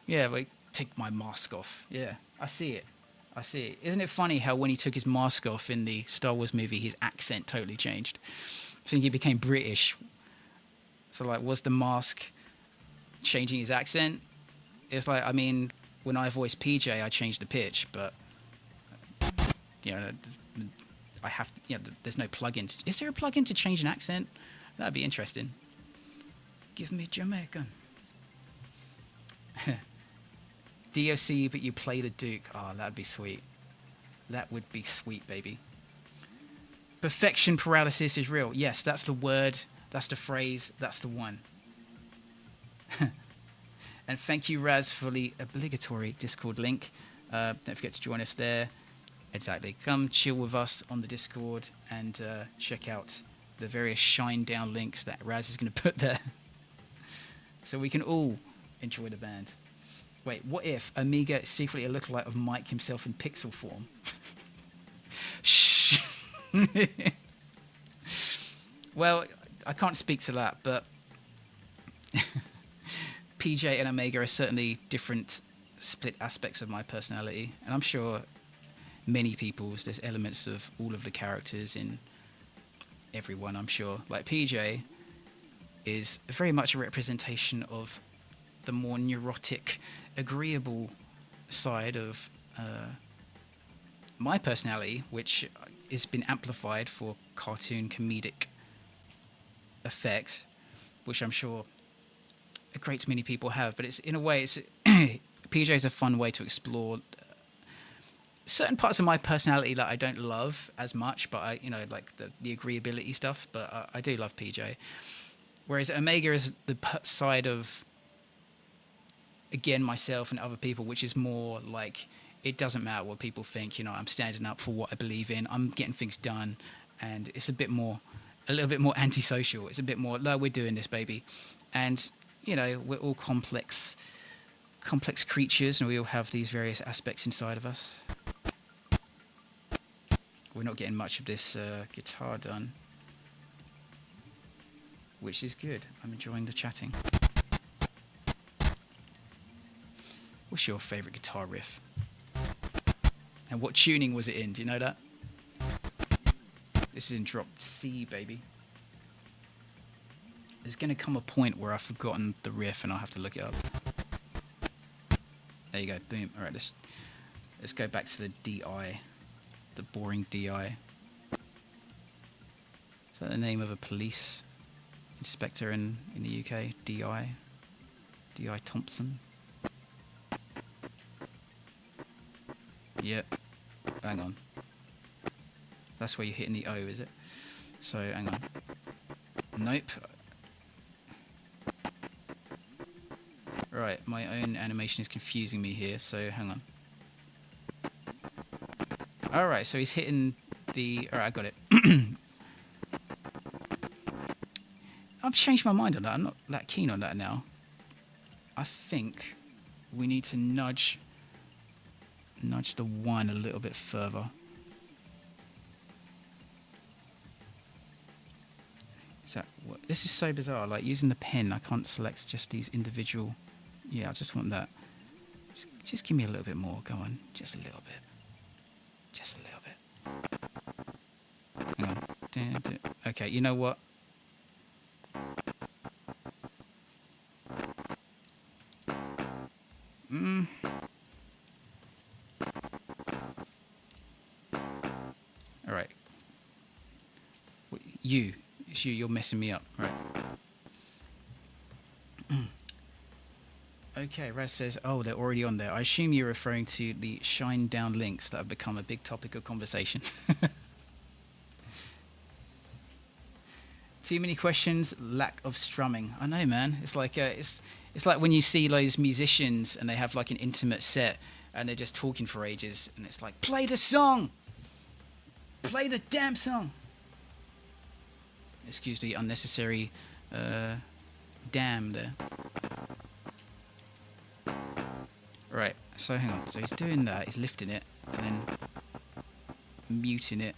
Yeah, wait, take my mask off. Yeah, I see it. Isn't it funny how when he took his mask off in the Star Wars movie, his accent totally changed? I think he became British. So, like, was the mask changing his accent? It's like, I mean, when I voiced PJ, I changed the pitch, but, you know, I have to, you know, there's no plug-in. Is there a plug-in to change an accent? That'd be interesting. Give me Jamaican. DOC, but you play the Duke. Oh, that'd be sweet. That would be sweet, baby. Perfection paralysis is real. Yes, that's the word. That's the phrase. That's the one. And thank you, Raz, for the obligatory Discord link. Don't forget to join us there. Exactly. Come chill with us on the Discord and check out the various shine down links that Raz is going to put there. So we can all enjoy the band. Wait, what if Amiga is secretly a lookalike of Mike himself in pixel form? Shh. Well, I can't speak to that, but PJ and Omega are certainly different split aspects of my personality, and I'm sure many people's, there's elements of all of the characters in everyone, I'm sure. Like PJ is very much a representation of the more neurotic, agreeable side of my personality, which has been amplified for cartoon comedic effect, which I'm sure a great many people have. But it's, in a way, it's PJ is a fun way to explore certain parts of my personality that I don't love as much, but I, you know, like the agreeability stuff. But I do love PJ. Whereas Omega is the side of again, myself and other people, which is more like, it doesn't matter what people think, you know, I'm standing up for what I believe in, I'm getting things done, and it's a little bit more antisocial. It's a bit more, no, we're doing this, baby. And, you know, we're all complex creatures, and we all have these various aspects inside of us. We're not getting much of this guitar done, which is good. I'm enjoying the chatting. What's your favourite guitar riff? And what tuning was it in? Do you know that? This is in drop C, baby. There's going to come a point where I've forgotten the riff and I'll have to look it up. There you go. Boom. All right, let's go back to the DI. The boring DI. Is that the name of a police inspector in the UK? DI? DI Thompson? Yep. Hang on. That's where you're hitting the O, is it? So, hang on. Nope. Right, my own animation is confusing me here, so hang on. Alright, so he's hitting the... Alright, I got it. I've changed my mind on that. I'm not that keen on that now. I think we need to nudge the one a little bit further. Is that what? This is so bizarre. Like using the pen, I can't select just these individual. Yeah, I just want that. Just give me a little bit more. Go on, just a little bit. Just a little bit. Hang on. Okay, you know what? All right. It's you. You're messing me up. Right. Okay, Raz says, oh, they're already on there. I assume you're referring to the shine down links that have become a big topic of conversation. Too many questions, lack of strumming. I know, man. It's like it's like when you see those musicians and they have like an intimate set and they're just talking for ages, and it's like, play the song, play the damn song. Excuse the unnecessary damn there. Right, so hang on. So he's doing that. He's lifting it and then muting it.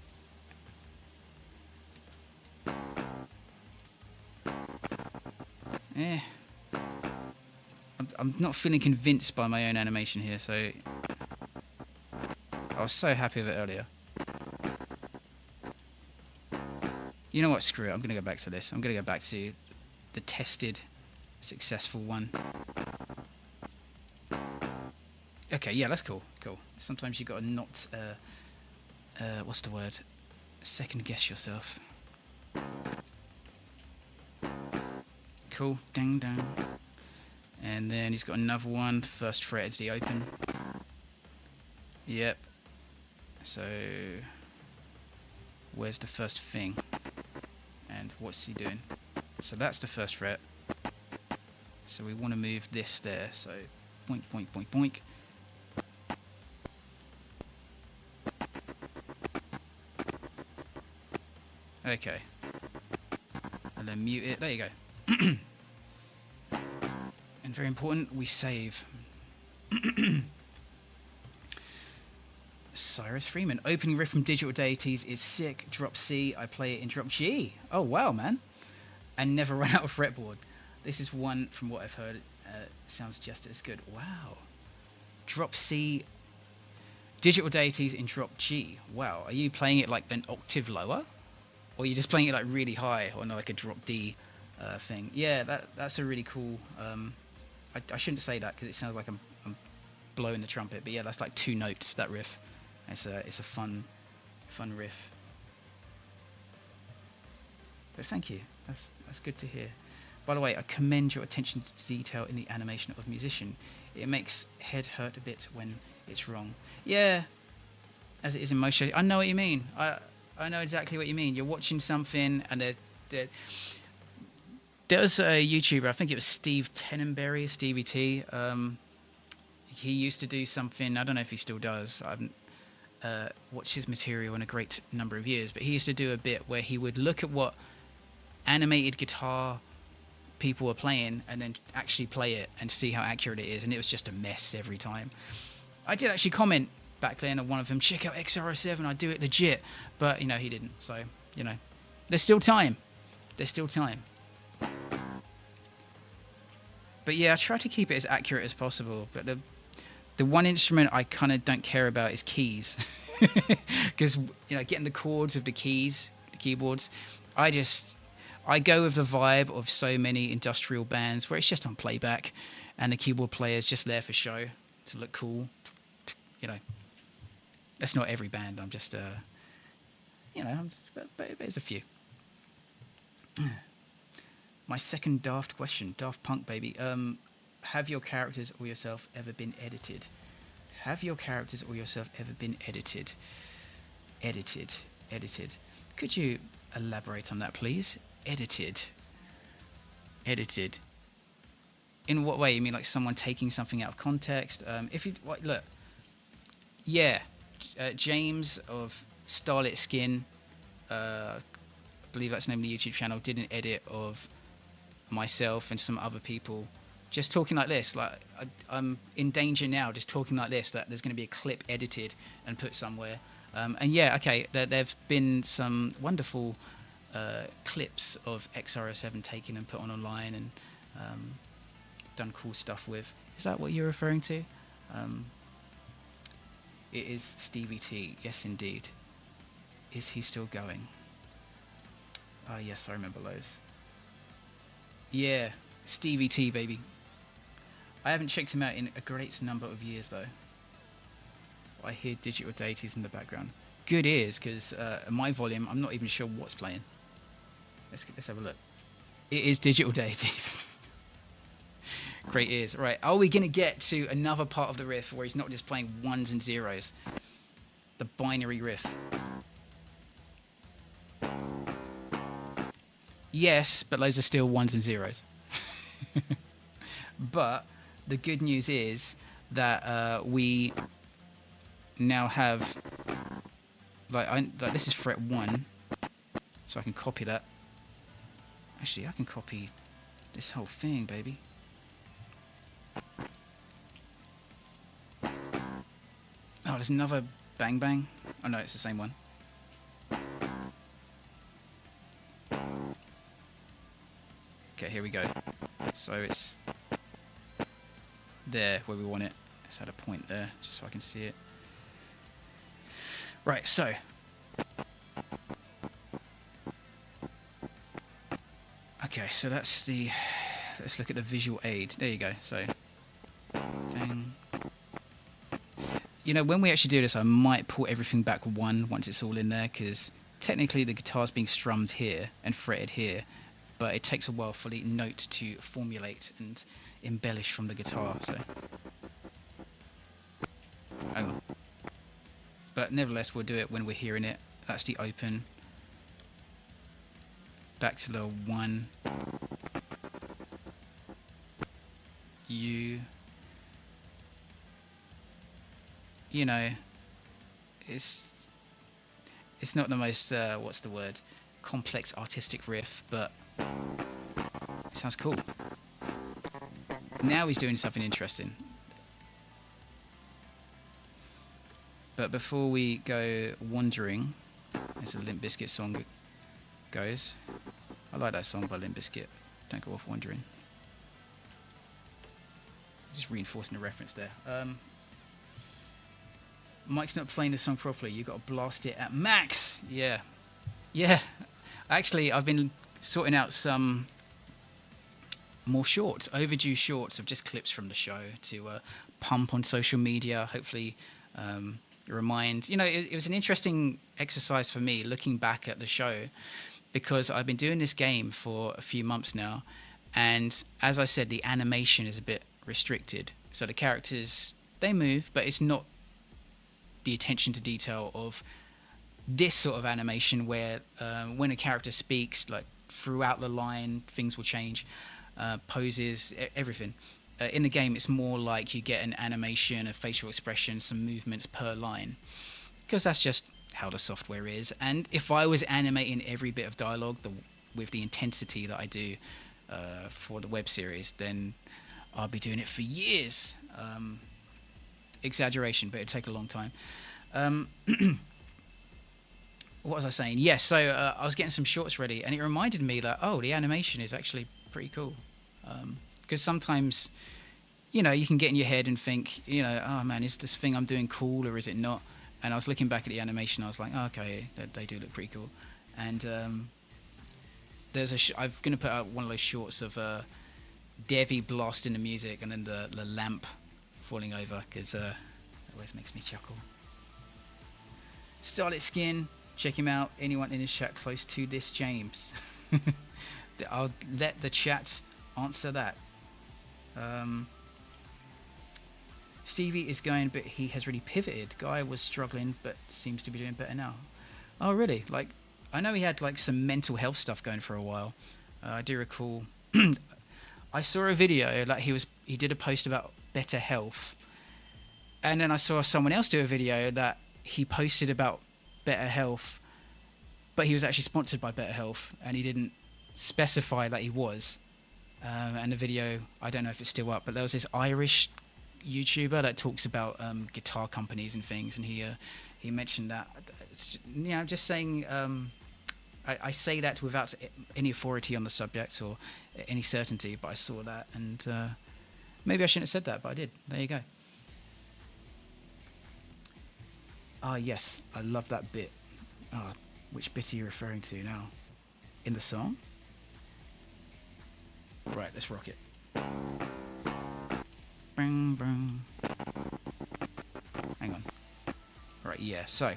I'm not feeling convinced by my own animation here, so I was so happy with it earlier. You know what, screw it, I'm going to go back to this. I'm going to go back to the tested, successful one. Okay, yeah, that's cool, cool. Sometimes you got to not, what's the word? Second guess yourself. Cool, ding dang. And then he's got another one. First fret is the open. Yep. So where's the first thing? And what's he doing? So that's the first fret. So we want to move this there. So boink, boink, boink, boink. Okay. And then mute it. There you go. And very important, we save. Cyrus Freeman. Opening riff from Digital Deities is sick. Drop C. I play it in drop G. Oh, wow, man. And never run out of fretboard. This is one, from what I've heard, sounds just as good. Wow. Drop C. Digital Deities in drop G. Wow. Are you playing it like an octave lower? Or are you just playing it like really high on like a drop D thing? Yeah, that's a really cool... I shouldn't say that because it sounds like I'm blowing the trumpet, but yeah, that's like 2 notes, that riff. It's a fun riff. But thank you. That's good to hear. By the way, I commend your attention to detail in the animation of musician. It makes head hurt a bit when it's wrong. Yeah, as it is in most shows. I know what you mean. I know exactly what you mean. You're watching something and there was a YouTuber, I think it was Steve Tenenberry, Stevie T. he used to do something, I don't know if he still does. I haven't watched his material in a great number of years, but he used to do a bit where he would look at what animated guitar people were playing and then actually play it and see how accurate it is, and it was just a mess every time. I did actually comment back then on one of them, check out X-RL7, I do it legit, but you know, he didn't, so you know, there's still time. There's still time. But yeah, I try to keep it as accurate as possible, but the one instrument I kind of don't care about is keys. Because, you know, getting the chords of the keys, the keyboards, I go with the vibe of so many industrial bands where it's just on playback and the keyboard player's just there for show, to look cool. You know, that's not every band. I'm just, you know, but there's a few. My second daft question, Daft Punk, baby. Have your characters or yourself ever been edited? Have your characters or yourself ever been edited? Edited. Could you elaborate on that, please? Edited. In what way? You mean like someone taking something out of context? If you look, yeah, James of Starlit Skin, I believe that's the name of the YouTube channel, did an edit of myself and some other people just talking like this. Like I'm in danger now, just talking like this. That there's going to be a clip edited and put somewhere. And yeah, okay, there've been some wonderful clips of X-RL7 taken and put on online and done cool stuff with. Is that what you're referring to? It is Stevie T. Yes, indeed. Is he still going? Oh, yes, I remember those. Yeah, Stevie T, baby. I haven't checked him out in a great number of years, though. I hear digital deities in the background. Good ears, because my volume, I'm not even sure what's playing. Let's have a look. It is digital deities. Great ears. Right, are we going to get to another part of the riff where he's not just playing ones and zeros? The binary riff. Yes, but those are still ones and zeros. But the good news is that we now have like this is fret 1, so I can copy that. Actually, I can copy this whole thing, baby. Oh, there's another bang bang. Oh no, it's the same one. Okay, here we go. So it's there where we want it. Just had a point there, just so I can see it. Right, so okay, so that's the. Let's look at the visual aid. There you go. So, dang. You know, when we actually do this, I might pull everything back one once it's all in there, because technically the guitar's being strummed here and fretted here, but it takes a while for the note to formulate and embellish from the guitar. So, hang on. But nevertheless, we'll do it when we're hearing it. That's the open. Back to the 1. You know, it's not the most what's the word, complex artistic riff, but it sounds cool. Now he's doing something interesting. But before we go wandering, as a Limp Bizkit song goes, I like that song by Limp Bizkit. Don't go off wandering. Just reinforcing the reference there. Mike's not playing the song properly. You've got to blast it at max. Yeah. Actually, I've been sorting out some more shorts, overdue shorts of just clips from the show to pump on social media. Hopefully, remind. You know, it was an interesting exercise for me looking back at the show, because I've been doing this game for a few months now, and as I said, the animation is a bit restricted. So the characters, they move, but it's not the attention to detail of this sort of animation where when a character speaks, like throughout the line, things will change, poses, everything. in the game, it's more like you get an animation, a facial expression, some movements per line, because that's just how the software is. And if I was animating every bit of dialogue with the intensity that I do for the web series, then I'll be doing it for years. Exaggeration, but it'd take a long time. What was I saying? Yes, so I was getting some shorts ready, and it reminded me that, oh, the animation is actually pretty cool. Because sometimes, you know, you can get in your head and think, you know, oh man, is this thing I'm doing cool or is it not? And I was looking back at the animation, I was like, oh, okay, they do look pretty cool. And there's I'm going to put out one of those shorts of Devi blasting the music and then the lamp falling over, because it always makes me chuckle. Starlit Skin, check him out. Anyone in his chat close to this James? I'll let the chat answer that. Stevie is going, but he has really pivoted. Guy was struggling, but seems to be doing better now. Oh, really? Like, I know he had like some mental health stuff going for a while. I do recall. I saw a video like he did a post about better health, and then I saw someone else do a video that he posted about better health, but he was actually sponsored by Better Health, and he didn't specify that he was. And the video, I don't know if it's still up, but there was this Irish YouTuber that talks about guitar companies and things, and he mentioned that. You know, just saying, I say that without any authority on the subject or any certainty, but I saw that, and maybe I shouldn't have said that, but I did. There you go. Ah, yes, I love that bit. Ah, which bit are you referring to now? In the song? Right, let's rock it. Bang, bang. Hang on. Right, yeah, so.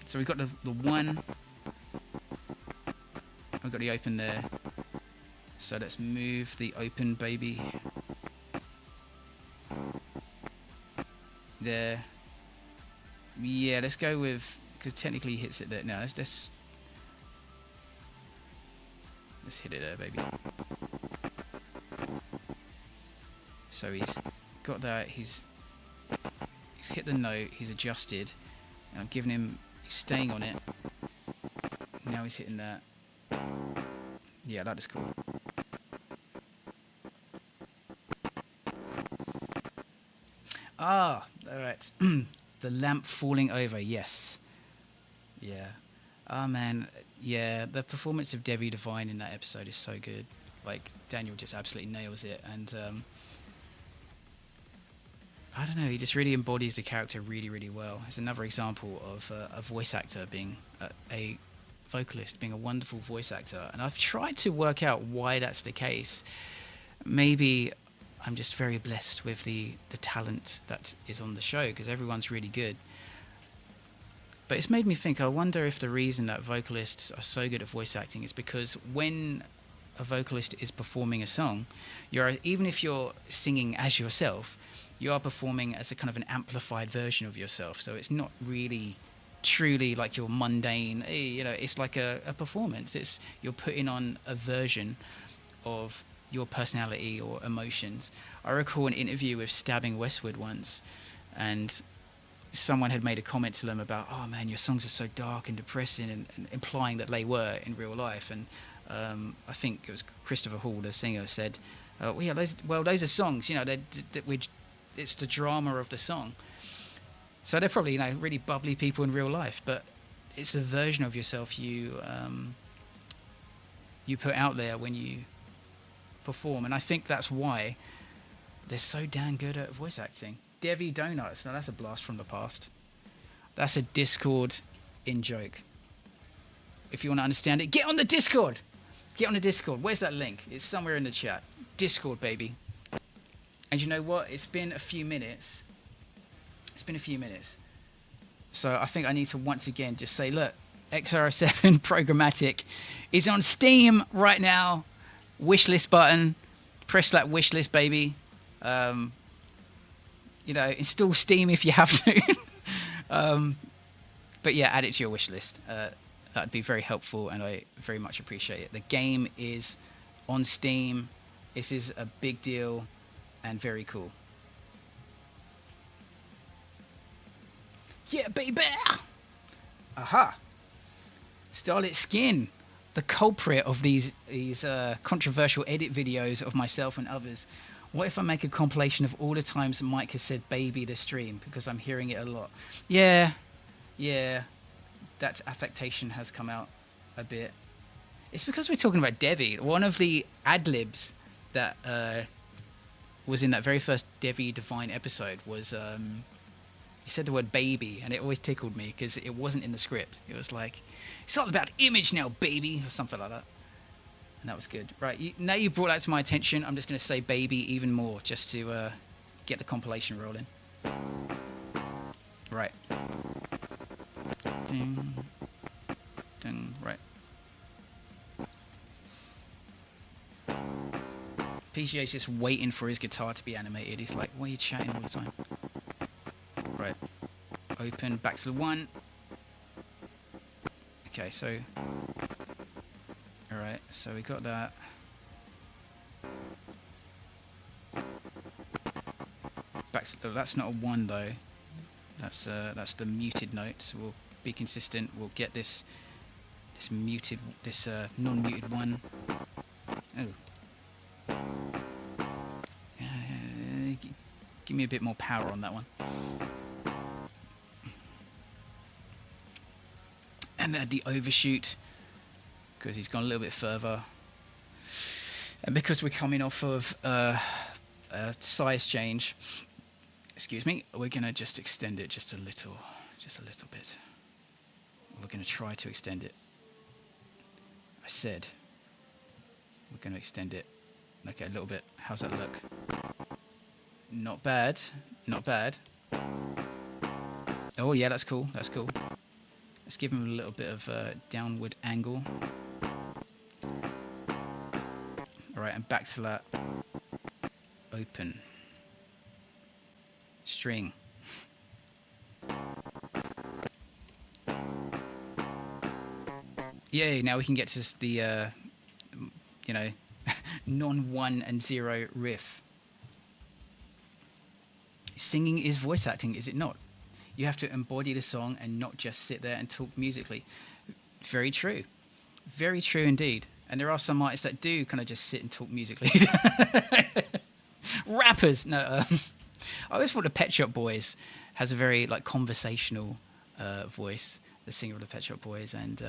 So we've got the one. We've got the open there. So let's move the open, baby. There. Yeah, let's go with, because technically he hits it there. No, let's hit it there, baby. So he's got that, he's hit the note, he's adjusted, and I'm giving him, he's staying on it. Now he's hitting that. Yeah, that is cool. Ah, alright. The lamp falling over, yes. Yeah. Oh man, yeah, the performance of Debbie Divine in that episode is so good. Like, Daniel just absolutely nails it, and I don't know, he just really embodies the character really, really well. It's another example of a voice actor being a vocalist, being a wonderful voice actor, and I've tried to work out why that's the case. Maybe I'm just very blessed with the talent that is on the show, because everyone's really good. But it's made me think, I wonder if the reason that vocalists are so good at voice acting is because when a vocalist is performing a song, even if you're singing as yourself, you are performing as a kind of an amplified version of yourself. So it's not really truly like your mundane, you know, it's like a performance. You're putting on a version of your personality or emotions. I recall an interview with Stabbing Westward once, and someone had made a comment to them about, oh man, your songs are so dark and depressing, and implying that they were in real life. And I think it was Christopher Hall, the singer, said, well, yeah, those are songs, you know, it's the drama of the song. So they're probably, you know, really bubbly people in real life, but it's a version of yourself you put out there when you perform. And I think that's why they're so damn good at voice acting. Devi Donuts, now that's a blast from the past. That's a Discord in joke. If you want to understand it, get on the Discord. Get on the Discord. Where's that link? It's somewhere in the chat. Discord, baby. And you know what? It's been a few minutes. So I think I need to once again just say, look, X-RL7 Programmatic is on Steam right now. Wishlist button. Press that wishlist, baby. You know, install Steam if you have to. But yeah, add it to your wishlist. That'd be very helpful, and I very much appreciate it. The game is on Steam. This is a big deal, and very cool. Yeah, baby! Aha! Starlit Skin, the culprit of these controversial edit videos of myself and others. What if I make a compilation of all the times Mike has said baby this stream, because I'm hearing it a lot? Yeah, that affectation has come out a bit. It's because we're talking about Devi. One of the ad-libs that was in that very first Devi Divine episode was... he said the word baby, and it always tickled me because it wasn't in the script. It was like, it's all about image now, baby, or something like that. And that was good. Right, now you brought that to my attention, I'm just going to say baby even more just to get the compilation rolling. Right. Ding. Ding. Right. PGA's just waiting for his guitar to be animated. He's like, why are you chatting all the time? Right. Open, back to the 1. Okay, so... Alright, so we got that. Back to... Oh, that's not a 1 though. That's the muted note, so we'll be consistent. We'll get this muted, this non-muted 1. Oh. Give me a bit more power on that one. And then the overshoot, because he's gone a little bit further. And because we're coming off of a size change, excuse me, we're going to just extend it just a little bit. We're going to try to extend it. I said we're going to extend it. Okay, a little bit. How's that look? Not bad. Not bad. Oh, yeah, that's cool. That's cool. Let's give him a little bit of downward angle. All right, and back to that. Open. String. Yay, now we can get to the, non-1 and 0 riff. Singing is voice acting, is it not? You have to embody the song and not just sit there and talk musically. Very true. Very true indeed. And there are some artists that do kind of just sit and talk musically. Rappers. No, I always thought the Pet Shop Boys has a very conversational voice, the singer of the Pet Shop Boys, and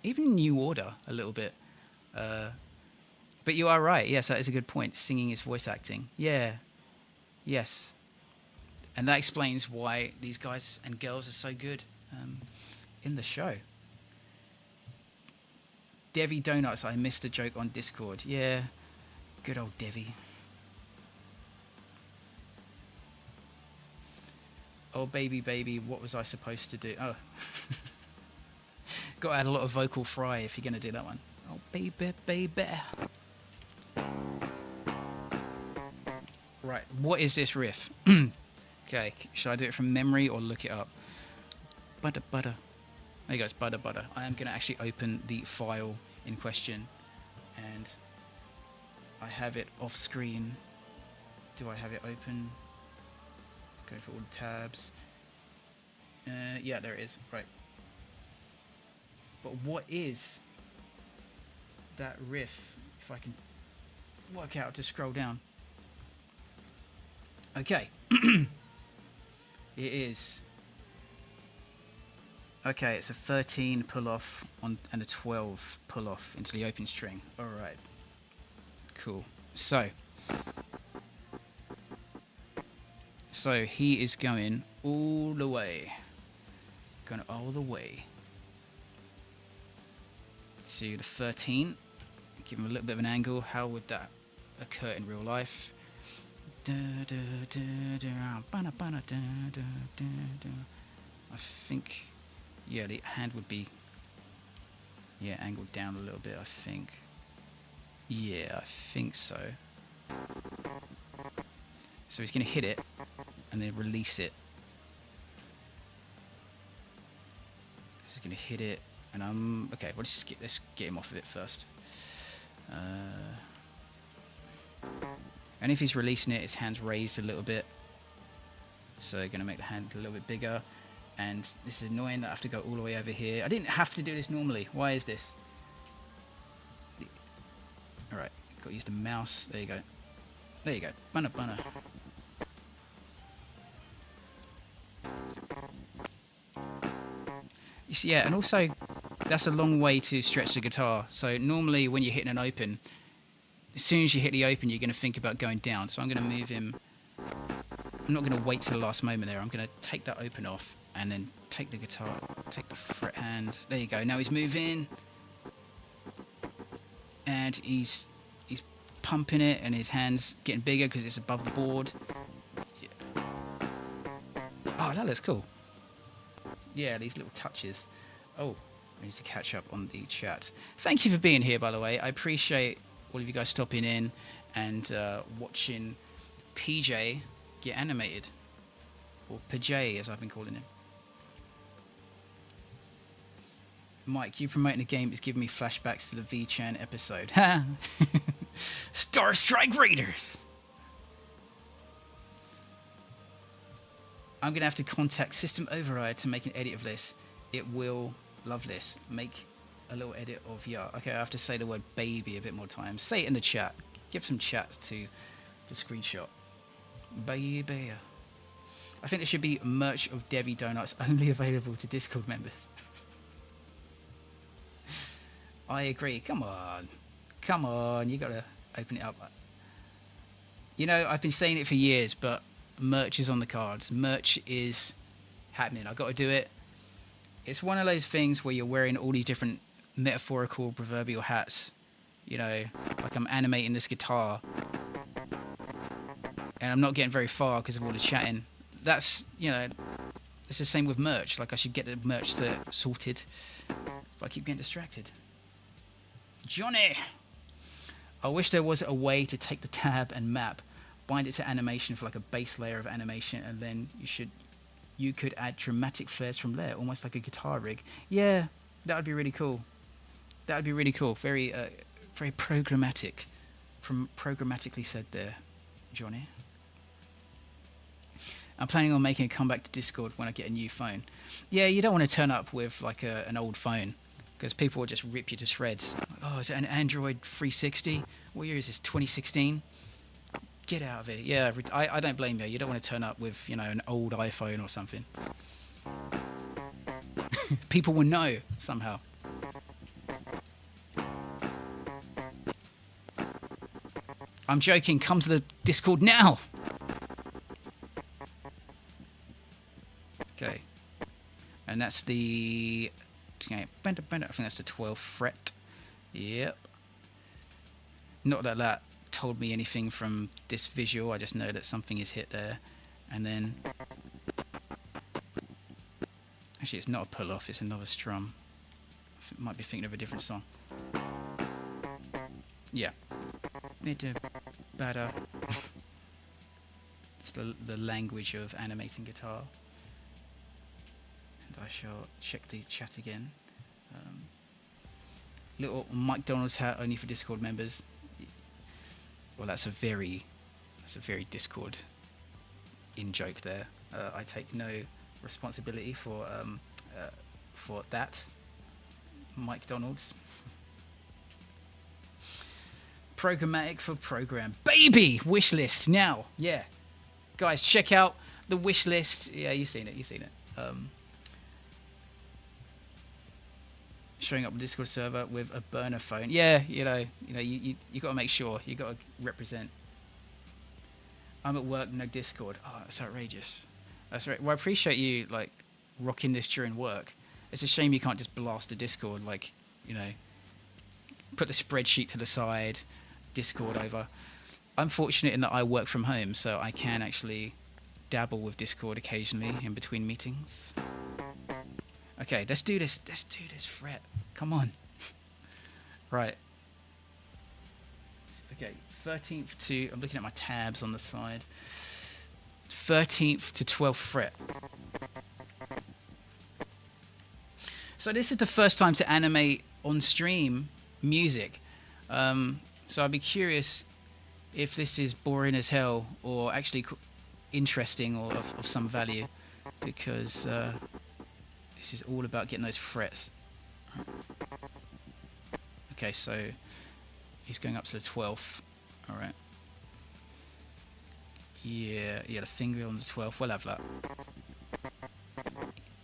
even New Order a little bit. But you are right. Yes, that is a good point. Singing is voice acting. Yeah. Yes. And that explains why these guys and girls are so good in the show. Devi Donuts, I missed a joke on Discord. Yeah, good old Devi. Oh, baby, what was I supposed to do? Oh. Got to add a lot of vocal fry if you're going to do that one. Oh, baby. Right, what is this riff? Okay, should I do it from memory or look it up? Butter. There you go, it's butter. I am going to actually open the file in question, and I have it off screen. Do I have it open? Go for all the tabs. Yeah, there it is. Right. But what is that riff? If I can work out to scroll down. Okay. It is. Okay, it's a 13 pull-off and a 12 pull-off into the open string. All right. Cool. So he is going all the way. Going all the way to the 13. Give him a little bit of an angle. How would that occur in real life? I think, yeah, the hand would be, angled down a little bit, I think. Yeah, I think so. So he's going to hit it and then release it. He's going to hit it, and okay, well, let's get him off of it first. And if he's releasing it, his hand's raised a little bit. So going to make the hand a little bit bigger. And this is annoying that I have to go all the way over here. I didn't have to do this normally. Why is this? Alright, got to use the mouse. There you go. There you go. Bunna bunna. You see, yeah, and also that's a long way to stretch the guitar. So normally when you're hitting an open, as soon as you hit the open, you're going to think about going down. So I'm going to move him. I'm not going to wait till the last moment there. I'm going to take that open off and then take the guitar, take the fret hand. There you go. Now he's moving. And he's pumping it, and his hand's getting bigger because it's above the board. Yeah. Oh, that looks cool. Yeah, these little touches. Oh, I need to catch up on the chat. Thank you for being here, by the way. I appreciate all of you guys stopping in and watching PJ get animated. Or PJ, as I've been calling him. Mike, you promoting the game is giving me flashbacks to the V-Chan episode. Ha! Star Strike Raiders! I'm going to have to contact System Override to make an edit of this. It will love this. Make a little edit of yeah. Okay, I have to say the word baby a bit more time. Say it in the chat. Give some chat to screenshot. Baby. I think there should be merch of Debbie Donuts only available to Discord members. I agree. Come on. Come on. You got to open it up. You know, I've been saying it for years, but merch is on the cards. Merch is happening. I've got to do it. It's one of those things where you're wearing all these different metaphorical proverbial hats. You know, like I'm animating this guitar. And I'm not getting very far because of all the chatting. That's, you know, it's the same with merch. Like I should get the merch sorted. But I keep getting distracted. Johnny! I wish there was a way to take the tab and map, bind it to animation for like a base layer of animation, and then you could add dramatic flares from there, almost like a guitar rig. Yeah, that would be really cool. That would be really cool. Very, very programmatic. Programmatically said there, Johnny. I'm planning on making a comeback to Discord when I get a new phone. Yeah, you don't want to turn up with like an old phone, because people will just rip you to shreds. Oh, is it an Android 360? What year is this, 2016? Get out of it. Yeah, I don't blame you. You don't want to turn up with, you know, an old iPhone or something. People will know somehow. I'm joking. Come to the Discord now. Okay. And that's the... I think that's the 12th fret. Yep. Not that that told me anything from this visual. I just know that something is hit there. And then... Actually, it's not a pull-off. It's another strum. I might be thinking of a different song. Yeah. Need to better. It's the language of animating guitar. I shall check the chat again. Little McDonald's hat only for Discord members. Well, that's a very Discord in joke there. I take no responsibility for that. McDonald's. Programmatic for program. Baby! Wish list now. Yeah. Guys, check out the wish list. Yeah, you've seen it. Showing up on the Discord server with a burner phone. Yeah, you got to make sure. You got to represent. I'm at work, no Discord. Oh, that's outrageous. That's right. Well, I appreciate you like rocking this during work. It's a shame you can't just blast a Discord, like, you know, put the spreadsheet to the side, Discord over. I'm fortunate in that I work from home, so I can actually dabble with Discord occasionally in between meetings. Okay, let's do this. Let's do this, fret. Come on. Right. Okay, 13th to... I'm looking at my tabs on the side. 13th to 12th fret. So this is the first time to animate on stream music. So I'd be curious if this is boring as hell or actually interesting or of some value, because this is all about getting those frets. Okay, so he's going up to the 12th. All right. Yeah, the finger on the 12th. We'll have that.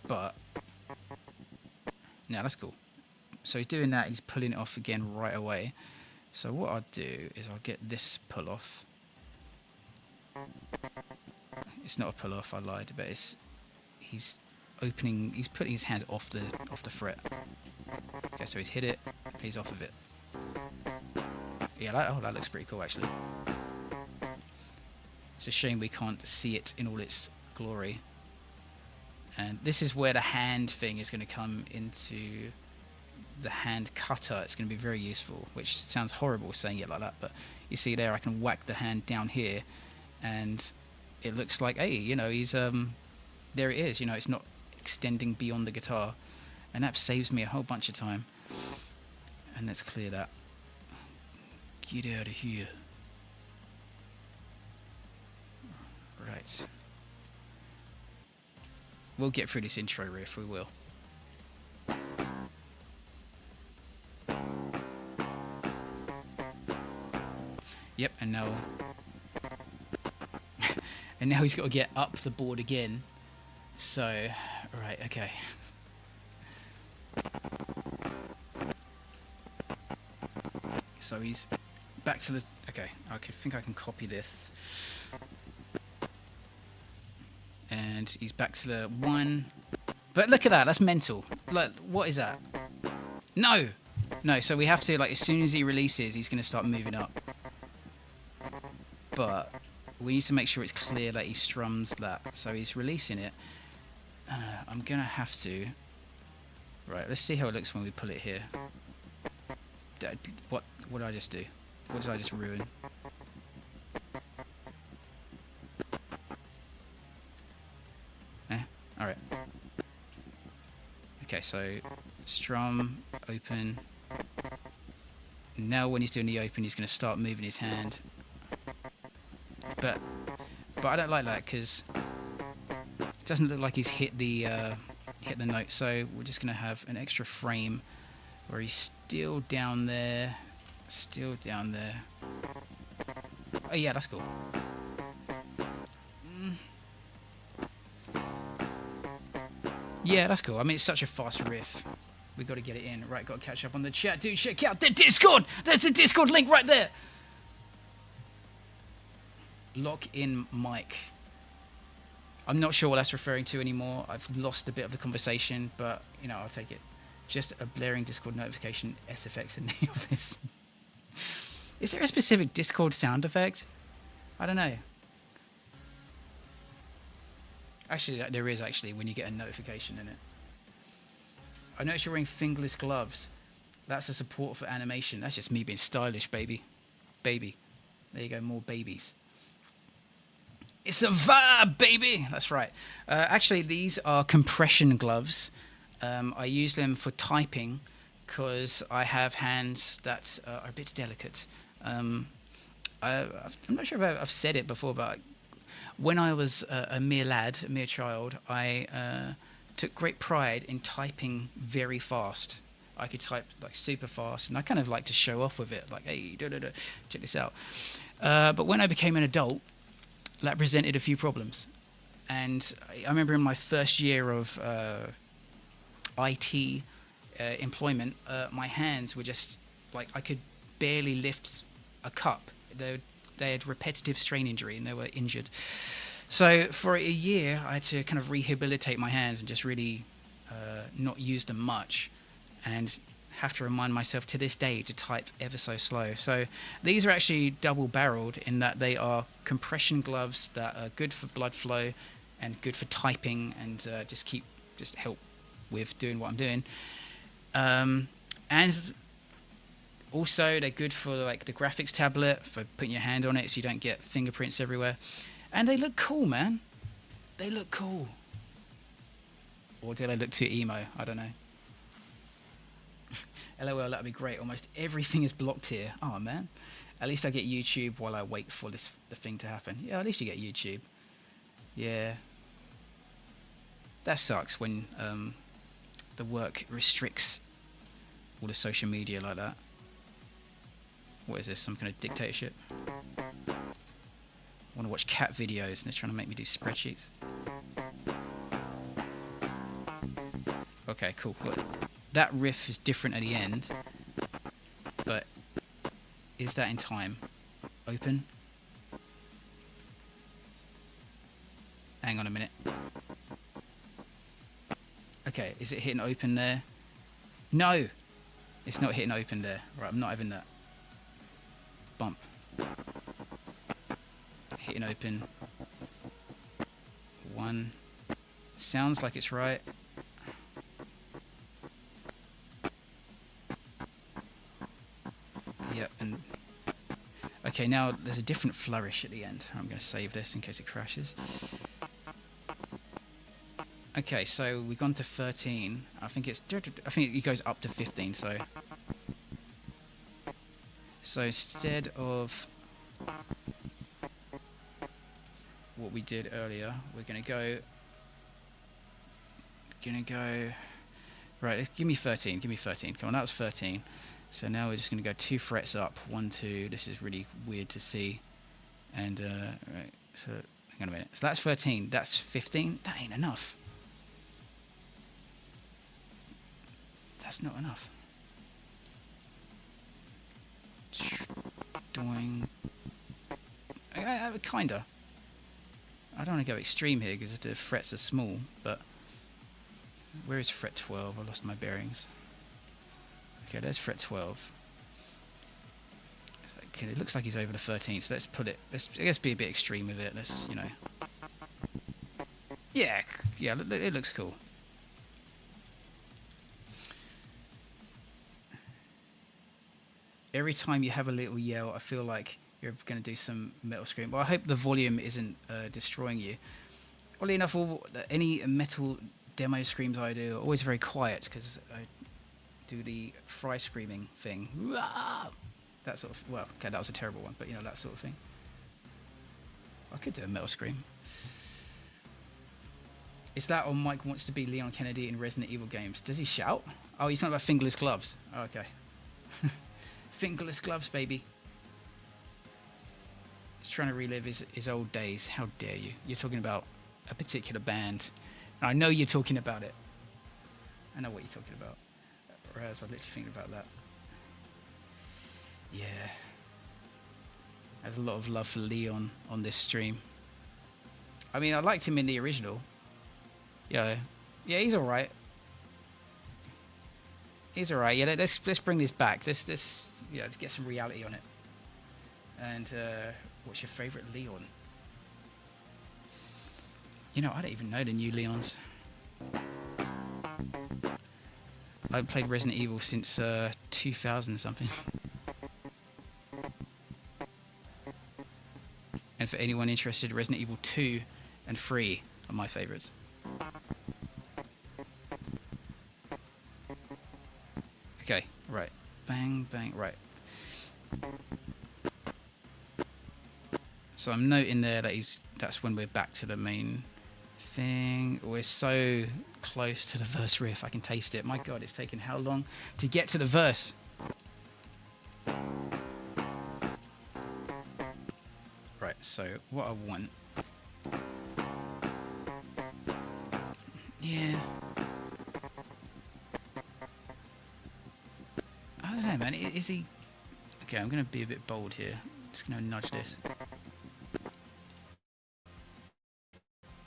But now that's cool. So he's doing that. He's pulling it off again right away. So what I'll do is I'll get this pull off. It's not a pull off. I lied, but he's opening. He's putting his hands off the fret. Okay, so he's hit it. He's off of it. Yeah, that looks pretty cool actually. It's a shame we can't see it in all its glory. And this is where the hand thing is going to come into the hand cutter. It's going to be very useful, which sounds horrible saying it like that, but you see there, I can whack the hand down here, and it looks like, hey, you know, he's there it is. You know, it's not extending beyond the guitar, and that saves me a whole bunch of time. And let's clear that. Get out of here. Right. We'll get through this intro riff, we will. Yep, and now and now he's got to get up the board again. So, right, okay. So he's back to the... Okay, I think I can copy this. And he's back to the 1. But look at that, that's mental. Like, what is that? No! No, so we have to, like, as soon as he releases, he's going to start moving up. But we need to make sure it's clear that he strums that. So he's releasing it. I'm going to have to... Right, let's see how it looks when we pull it here. What did I just do? What did I just ruin? Alright. Okay, so strum, open. Now when he's doing the open, he's going to start moving his hand. But I don't like that because it doesn't look like he's hit the note. So we're just going to have an extra frame where he's still down there, still down there. Oh yeah, that's cool. Yeah, that's cool. I mean, it's such a fast riff. We got to get it in. Right, got to catch up on the chat. Dude, check out the Discord. There's the Discord link right there. Lock in mic. I'm not sure what that's referring to anymore. I've lost a bit of the conversation, but, you know, I'll take it. Just a blaring Discord notification, SFX in the office. Is there a specific Discord sound effect? I don't know. Actually, there is actually when you get a notification in it. I notice you're wearing fingerless gloves. That's a support for animation. That's just me being stylish, baby. Baby. There you go, more babies. It's a vibe, baby! That's right. Actually, these are compression gloves. I use them for typing because I have hands that are a bit delicate. I'm not sure if I've said it before, but when I was a mere lad, a mere child, I took great pride in typing very fast. I could type like super fast, and I kind of like to show off with it, like, hey, check this out. But when I became an adult, that presented a few problems. And I remember in my first year of IT employment, my hands were just like, I could barely lift a cup. They had repetitive strain injury and they were injured. So for a year, I had to kind of rehabilitate my hands and just really not use them much, and have to remind myself to this day to type ever so slow. So these are actually double-barreled in that they are compression gloves that are good for blood flow and good for typing and just help with doing what I'm doing. And also they're good for like the graphics tablet, for putting your hand on it so you don't get fingerprints everywhere. And they look cool, man. They look cool. Or did I look too emo? I don't know. LOL, that'd be great. Almost everything is blocked here. Oh, man. At least I get YouTube while I wait for the thing to happen. Yeah, at least you get YouTube. Yeah. That sucks when the work restricts all the social media like that. What is this? Some kind of dictatorship? I want to watch cat videos and they're trying to make me do spreadsheets. Okay, cool. Look, that riff is different at the end, but is that in time? Open? Hang on a minute. Okay, is it hitting open there? No! It's not hitting open there. Right, I'm not having that. Bump. Hitting open. 1. Sounds like it's right. Yep, and... Okay, now there's a different flourish at the end. I'm going to save this in case it crashes. Okay, so we've gone to 13. I think it goes up to 15, so instead of what we did earlier, we're gonna go right, let's give me 13. Come on, that was 13. So now we're just gonna go 2 frets up. 1, 2. This is really weird to see. And right, so hang on a minute. So that's 13. That's 15. That ain't enough. That's not enough. Doing. Kinda. I don't want to go extreme here because the frets are small, but where is fret 12? I lost my bearings. Okay, there's fret 12. Okay, it looks like he's over the 13, so let's put it. Let's, I guess, be a bit extreme with it. Let's, you know. Yeah, it looks cool. Every time you have a little yell, I feel like you're going to do some metal scream. Well, I hope the volume isn't destroying you. Oddly enough, any metal demo screams I do are always very quiet because I do the fry screaming thing. That sort of, well, okay, that was a terrible one, but you know, that sort of thing. I could do a metal scream. Is that or Mike wants to be Leon Kennedy in Resident Evil games? Does he shout? Oh, he's talking about fingerless gloves. Oh, okay. Fingerless gloves, baby. He's trying to relive his old days. How dare you? You're talking about a particular band. And I know you're talking about it. I know what you're talking about. Whereas I'm literally thinking about that. Yeah. There's a lot of love for Leon on this stream. I mean, I liked him in the original. Yeah, he's all right. He's all right. Yeah, let's bring this back. Let's get some reality on it. And what's your favorite Leon? You know, I don't even know the new Leons. I've played Resident Evil since 2000 something. And for anyone interested, Resident Evil 2 and 3 are my favorites. Okay, right. Bang, bang, right. So I'm noting there that that's when we're back to the main thing. We're so close to the verse riff. I can taste it. My God, it's taken how long to get to the verse? Right, so what I want... Yeah. I don't know, man. Is he... Okay, I'm going to be a bit bold here. Just going to nudge this.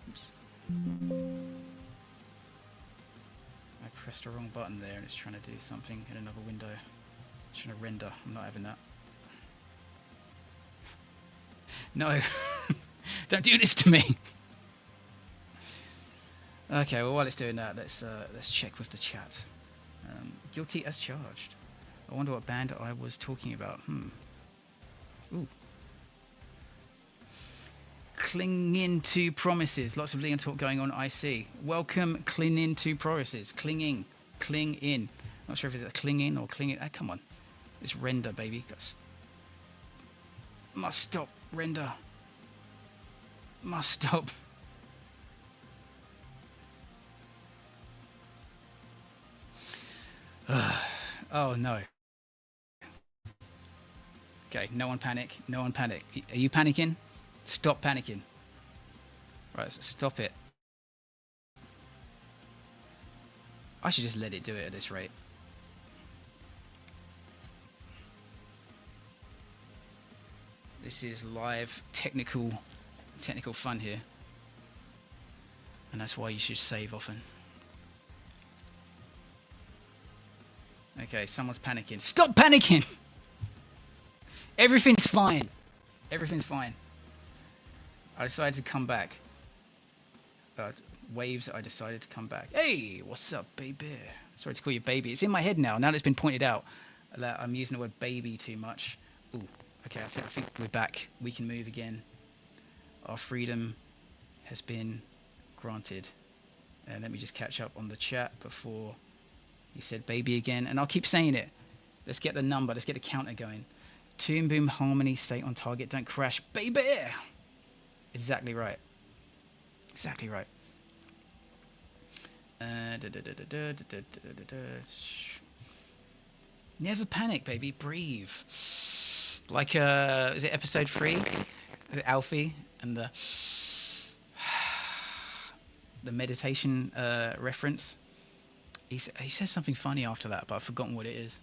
Oops. I pressed the wrong button there and it's trying to do something in another window. It's trying to render. I'm not having that. No. Don't do this to me. Okay, well, while it's doing that, let's check with the chat. Guilty as charged. I wonder what band I was talking about. Ooh. Clinging to promises. Lots of Leon talk going on, I see. Welcome, clinging to promises. Clinging. Cling in. Not sure if it's a clinging or clinging. Come on. It's render, baby. Must stop. Render. Must stop. Oh no. Okay, no one panic. No one panic. Are you panicking? Stop panicking. Right, so stop it. I should just let it do it at this rate. This is live technical fun here. And that's why you should save often. Okay, someone's panicking. Stop panicking! Everything's fine. Everything's fine. I decided to come back. Waves, I decided to come back. Hey, what's up, baby? Sorry to call you baby. It's in my head now. Now that it's been pointed out that I'm using the word baby too much. Ooh, okay, I think we're back. We can move again. Our freedom has been granted. And let me just catch up on the chat before he said baby again. And I'll keep saying it. Let's get the number. Let's get the counter going. Toon boom harmony, stay on target, don't crash, baby. Exactly right. Exactly right. Never panic, baby. Breathe. Like is it episode 3? Is it Alfie and the meditation reference? He says something funny after that, but I've forgotten what it is.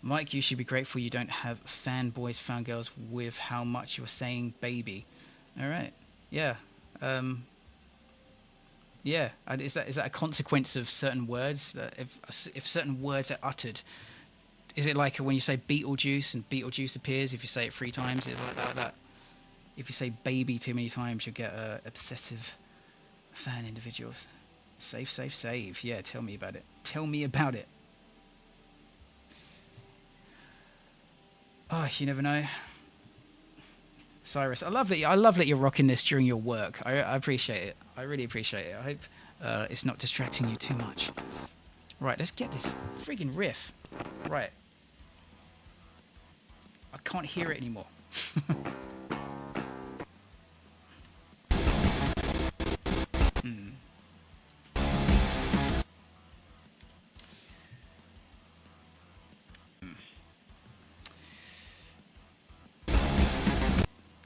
Mike, you should be grateful you don't have fanboys, fangirls with how much you're saying baby. All right. Yeah. Yeah. Is that a consequence of certain words? If certain words are uttered, is it like when you say Beetlejuice and Beetlejuice appears? If you say it 3 times, is it like that? If you say baby too many times, you'll get obsessive fan individuals. Save. Yeah, tell me about it. Tell me about it. Oh, you never know. Cyrus, I love that you're rocking this during your work. I appreciate it. I really appreciate it. I hope it's not distracting you too much. Right, let's get this friggin' riff. Right. I can't hear it anymore.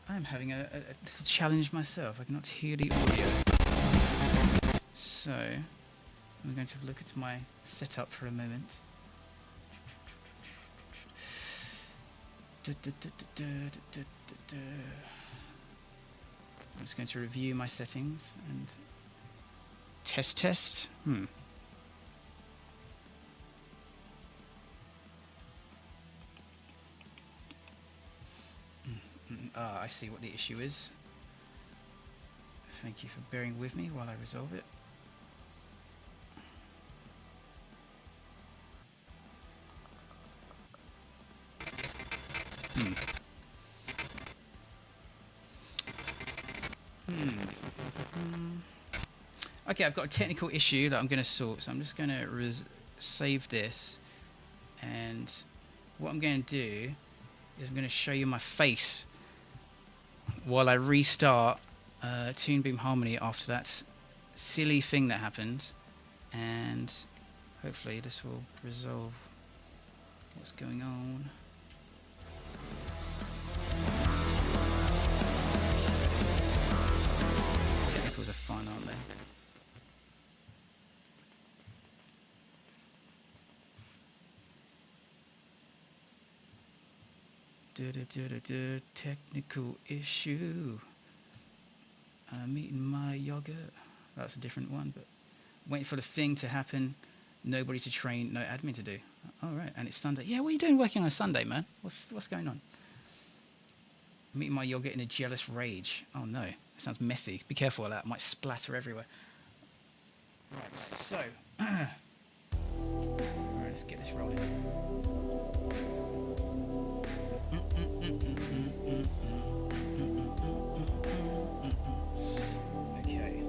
I'm having a little challenge myself. I cannot hear the audio. So, I'm going to have a look at my setup for a moment. I'm just going to review my settings and test. I see what the issue is. Thank you for bearing with me while I resolve it. Okay, I've got a technical issue that I'm going to sort, so I'm just going to save this, and what I'm going to do is I'm going to show you my face while I restart Toon Boom Harmony after that silly thing that happened, and hopefully this will resolve what's going on. Technicals are fun, aren't they? Technical issue. I'm eating my yogurt. That's a different one, but waiting for the thing to happen. Nobody to train, no admin to do. All right, and it's Sunday. Yeah, what are you doing working on a Sunday, man? What's going on? I'm eating my yogurt in a jealous rage. Oh no, it sounds messy. Be careful of that. It might splatter everywhere. Right, so all right, let's get this rolling. Okay.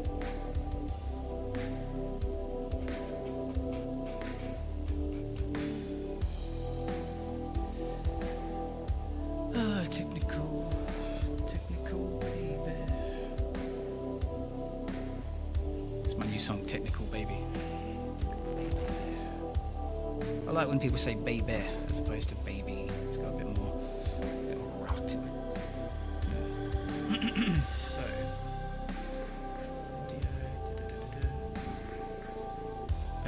new song, Technical Baby. I like when people say baby as opposed to baby. It's got a bit more rock to it. So,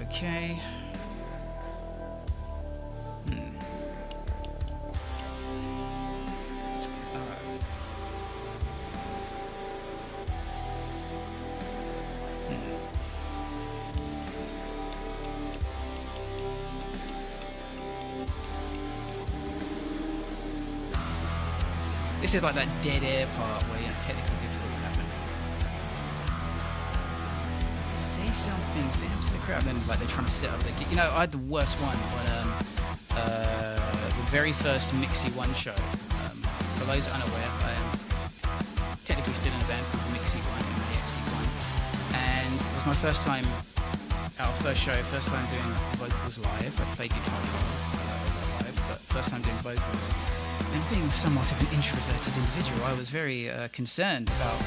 okay. This is like that dead air part where, you know, technical difficulties happen. Say something, them to the crowd. And then, like, they're trying to set up the, you know, I had the worst one on the very first Mixi One show. For those unaware, I am technically still in a band called Mixi One, MAXI1, and it was my first time, our first show, first time doing vocals live. I played guitar live, but first time doing vocals. And being somewhat of an introverted individual, I was very concerned about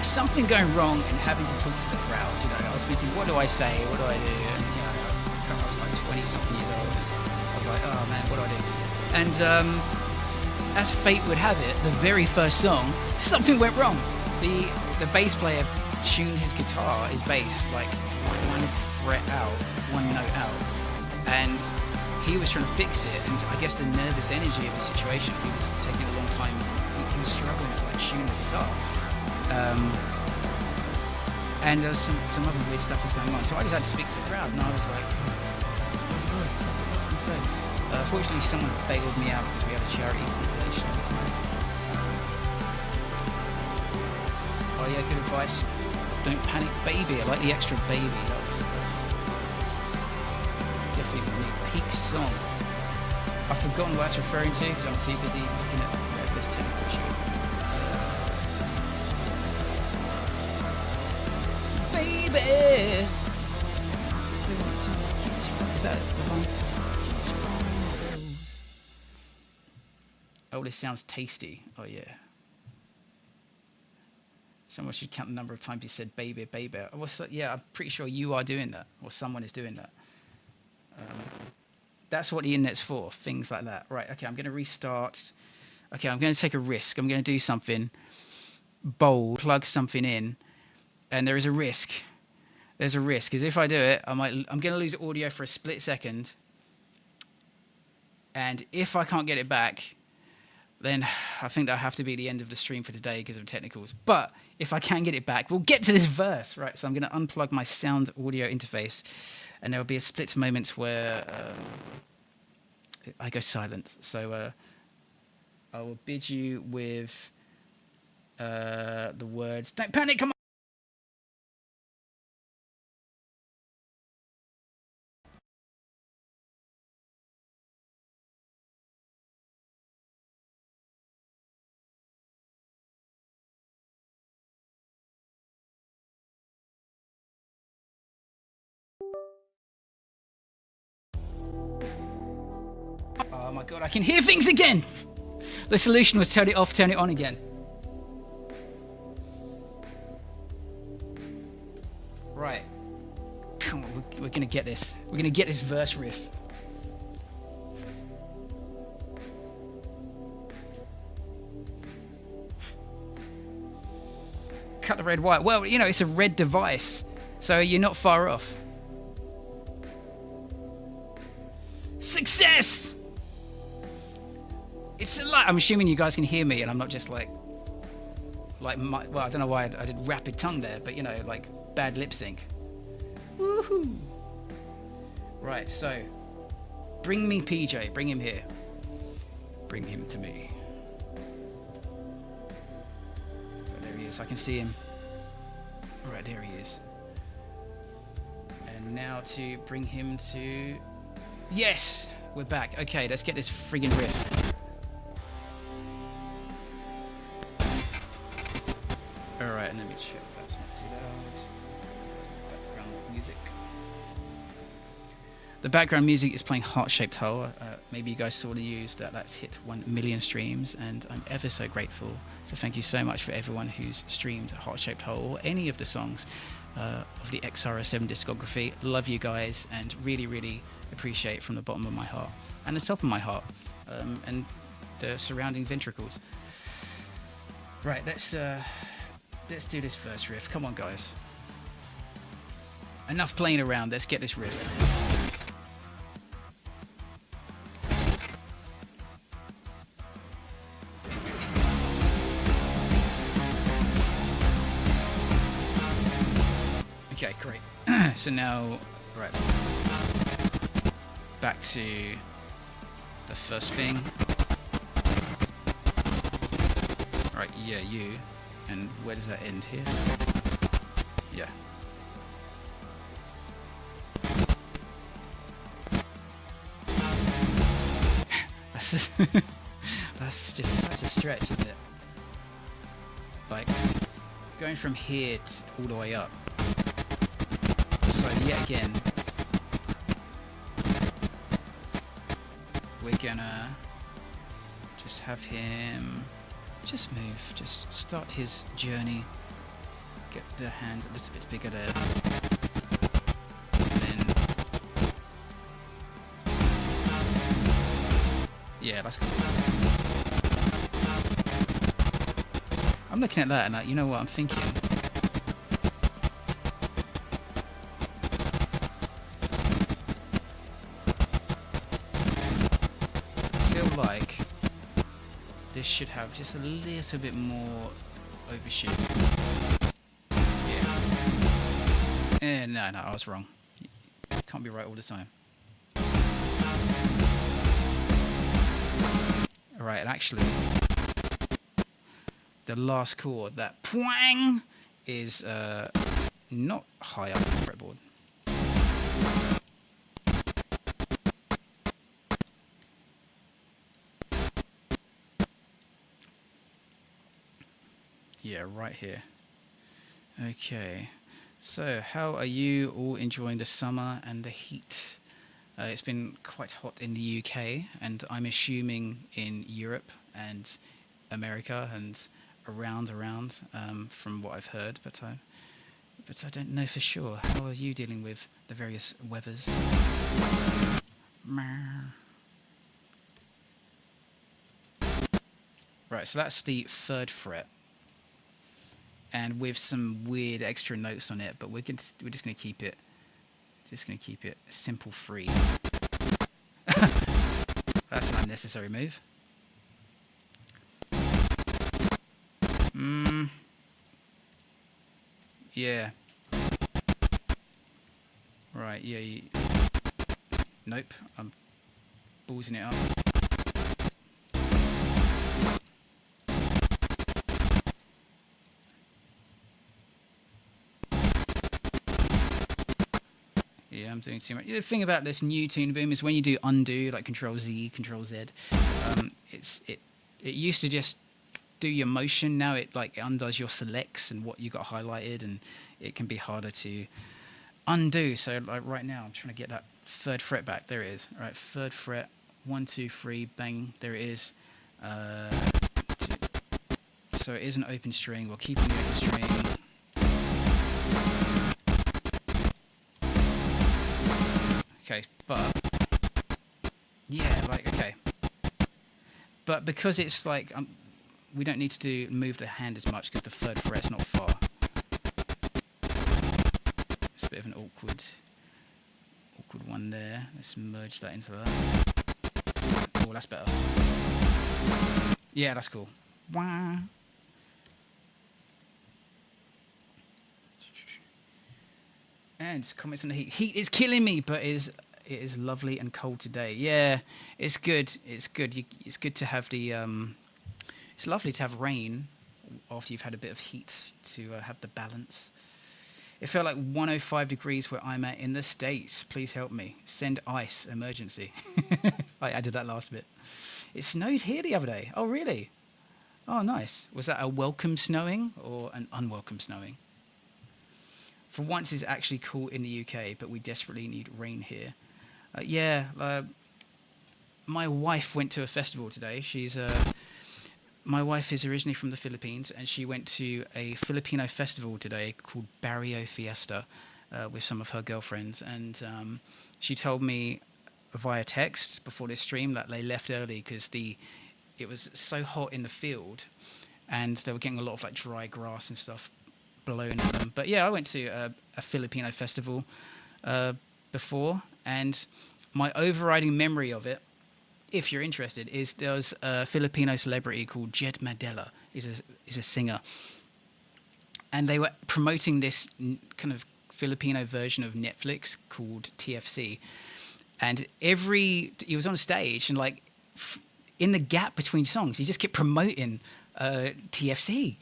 something going wrong and having to talk to the crowd. You know, I was thinking, what do I say? What do I do? And, you know, I was like 20-something years old. And I was like, oh man, what do I do? And as fate would have it, the very first song, something went wrong. The bass player tuned his guitar, his bass, like one fret out, one note out, and he was trying to fix it, and I guess the nervous energy of the situation, he was taking a long time, he was struggling to like tune the guitar, and there was some other weird stuff was going on, so I just had to speak to the crowd, and I was like, what do I say? Fortunately someone bailed me out because we had a charity compilation at the time. Oh yeah, good advice. Don't panic, baby. I like the extra baby. That's definitely a peak song. I've forgotten what that's referring to because I'm too busy looking at this technical issue. Baby! Is that the one? Oh, this sounds tasty. Oh, yeah. Someone should count the number of times he said baby, baby. Yeah, I'm pretty sure you are doing that, or someone is doing that. That's what the internet's for, things like that. Right, okay, I'm going to restart. Okay, I'm going to take a risk. I'm going to do something bold, plug something in, and there is a risk. There's a risk, because if I do it, I'm going to lose audio for a split second, and if I can't get it back, then I think that'll have to be the end of the stream for today because of technicals. But if I can get it back, we'll get to this verse, right? So I'm going to unplug my sound audio interface, and there will be a split moments where I go silent. So I will bid you with the words, don't panic, come on. Oh my god, I can hear things again! The solution was turn it off, turn it on again. Right. Come on, we're gonna get this. We're gonna get this verse riff. Cut the red wire. Well, you know, it's a red device, so you're not far off. Success! It's a lot. I'm assuming you guys can hear me, and I'm not just well, I don't know why I did rapid tongue there, but you know, like bad lip sync. Woohoo! Right, so bring me PJ. Bring him here. Bring him to me. Oh, there he is. I can see him. Right, there he is. And now to bring him to. Yes, we're back. Okay, let's get this friggin' riff. Alright, and let me check that's not too loud. Background music. The background music is playing Heart-Shaped Hole. Maybe you guys saw the news that's hit 1 million streams, and I'm ever so grateful. So thank you so much for everyone who's streamed Heart-Shaped Hole or any of the songs of the X-RL7 discography. Love you guys, and really, really appreciate it from the bottom of my heart and the top of my heart, and the surrounding ventricles. Right, let's do this first riff. Come on, guys. Enough playing around. Let's get this riff. Okay, great. So now, right, back to the first thing. Right, yeah, you. And where does that end here? Yeah. That's just such a stretch, isn't it? Like, going from here all the way up. So yet again, we're gonna just have him just move, just start his journey, get the hand a little bit bigger there, and then, yeah, that's cool. I'm looking at that and you know what I'm thinking? Like this should have just a little bit more overshoot. Yeah. No, I was wrong. Can't be right all the time. Alright, and actually, the last chord, that pwang, is not high up on the fretboard. Yeah, right here. Okay, so how are you all enjoying the summer and the heat? It's been quite hot in the UK, and I'm assuming in Europe and America and around from what I've heard, but I don't know for sure. How are you dealing with the various weathers? Right, so that's the 3rd fret. And with some weird extra notes on it, but we're just gonna keep it simple free. That's an unnecessary move. Yeah. Right, yeah. Nope, I'm ballsing it up. Yeah, I'm doing too much. The thing about this new tune boom is when you do undo, like Control Z, Control Z, it used to just do your motion. Now it undoes your selects and what you got highlighted, and it can be harder to undo. So like right now, I'm trying to get that 3rd fret back. There it is. All right, 3rd fret, 1, 2, 3, bang. There it is. So it is an open string. We'll keep on the open string. Okay, but yeah, okay. But because it's like we don't need to move the hand as much because the 3rd fret's not far. It's a bit of an awkward one there. Let's merge that into that. Oh, that's better. Yeah, that's cool. Wah. And comments on the heat. Heat is killing me, but it is lovely and cold today. Yeah, it's good. It's good. It's good to have the. It's lovely to have rain after you've had a bit of heat to have the balance. It felt like 105 degrees where I'm at in the States. Please help me. Send ice. Emergency. I added that last bit. It snowed here the other day. Oh, really? Oh, nice. Was that a welcome snowing or an unwelcome snowing? For once, it's actually cool in the UK, but we desperately need rain here. Yeah, my wife went to a festival today. My wife is originally from the Philippines, and she went to a Filipino festival today called Barrio Fiesta with some of her girlfriends. And she told me via text before this stream that they left early because it was so hot in the field, and they were getting a lot of like dry grass and stuff blown at them. But yeah, I went to a Filipino festival before, and my overriding memory of it, if you're interested, is there was a Filipino celebrity called Jed Madela. Is a singer, and they were promoting this kind of Filipino version of Netflix called TFC, and he was on stage and like in the gap between songs, he just kept promoting TFC.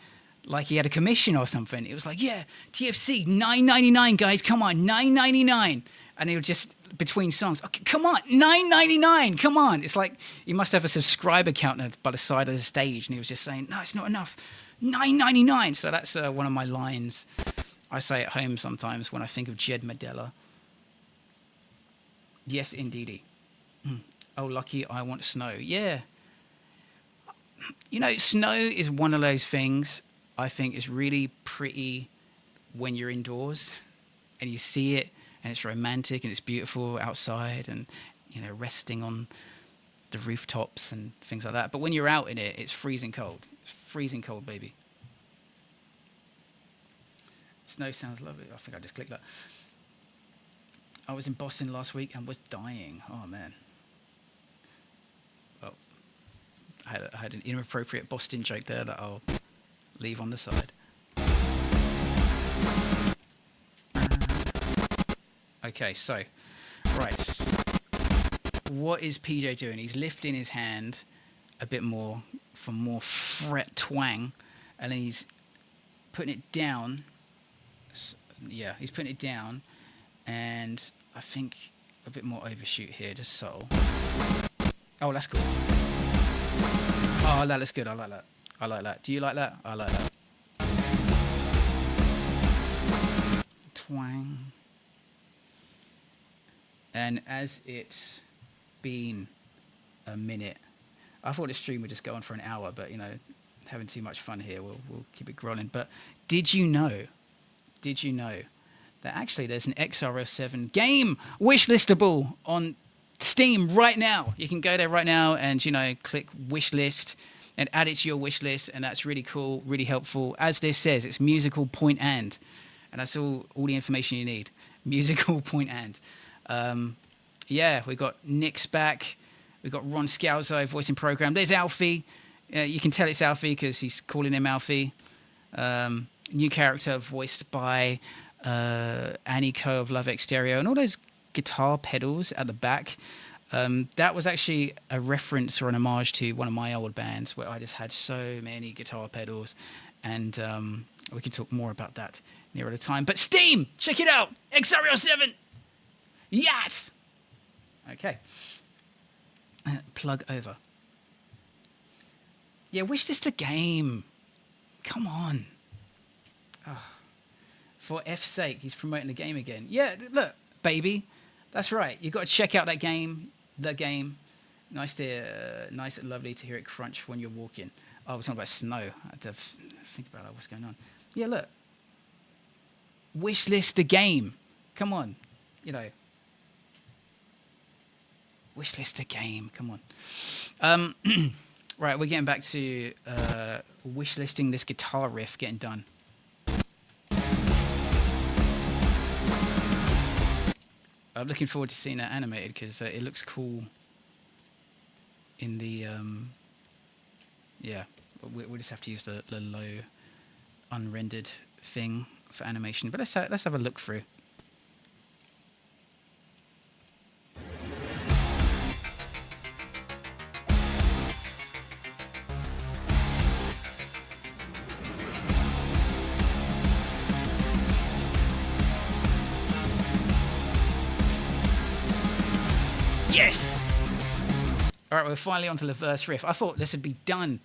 Like he had a commission or something. It was like, yeah, TFC, $9.99, guys, come on, $9.99. And he would just, between songs, okay, come on, $9.99, come on. It's like, he must have a subscriber counter by the side of the stage. And he was just saying, no, it's not enough, $9.99. So that's one of my lines I say at home sometimes when I think of Jed Madela. Yes, indeedy. Oh, lucky I want snow. Yeah. You know, snow is one of those things I think is really pretty when you're indoors and you see it and it's romantic and it's beautiful outside and, you know, resting on the rooftops and things like that. But when you're out in it, it's freezing cold. It's freezing cold, baby. Snow sounds lovely. I think I just clicked that. I was in Boston last week and was dying. Oh, man. Oh, I had an inappropriate Boston joke there that I'll leave on the side. Okay, so, right. What is PJ doing? He's lifting his hand a bit more for more fret twang, and then he's putting it down. Yeah, he's putting it down, and I think a bit more overshoot here, just subtle. Oh, that's cool. Oh, that looks good. I like that. I like that. Do you like that? I like that. Twang. And as it's been a minute, I thought this stream would just go on for an hour, but, you know, having too much fun here, we'll keep it rolling. But did you know that actually there's an X-RL7 game wishlistable on Steam right now? You can go there right now and, you know, click wishlist and add it to your wish list, and that's really cool, really helpful. As this says, it's musical point and that's all the information you need. Musical point and. Yeah, we've got Nick's back. We've got Ron Scalzo voicing program. There's Alfie. You can tell it's Alfie because he's calling him Alfie. New character voiced by Annie Coe of Love Exterior, and all those guitar pedals at the back. That was actually a reference or an homage to one of my old bands where I just had so many guitar pedals, and we can talk more about that nearer the time. But Steam, check it out, X-RL7. Yes. Okay. Plug over. Yeah, wishlist the game. Come on. Oh. For F's sake, he's promoting the game again. Yeah, look, baby. That's right. You've got to check out that game. The game. Nice and lovely to hear it crunch when you're walking. Oh, we're talking about snow. I had to think about what's going on. Yeah, look. Wishlist the game. Come on. You know. Wishlist the game. Come on. Right, we're getting back to wishlisting this guitar riff getting done. I'm looking forward to seeing that animated because it looks cool in the... yeah, we'll just have to use the low unrendered thing for animation. But let's have a look through. Yes! All right, we're finally onto the verse riff. I thought this would be done,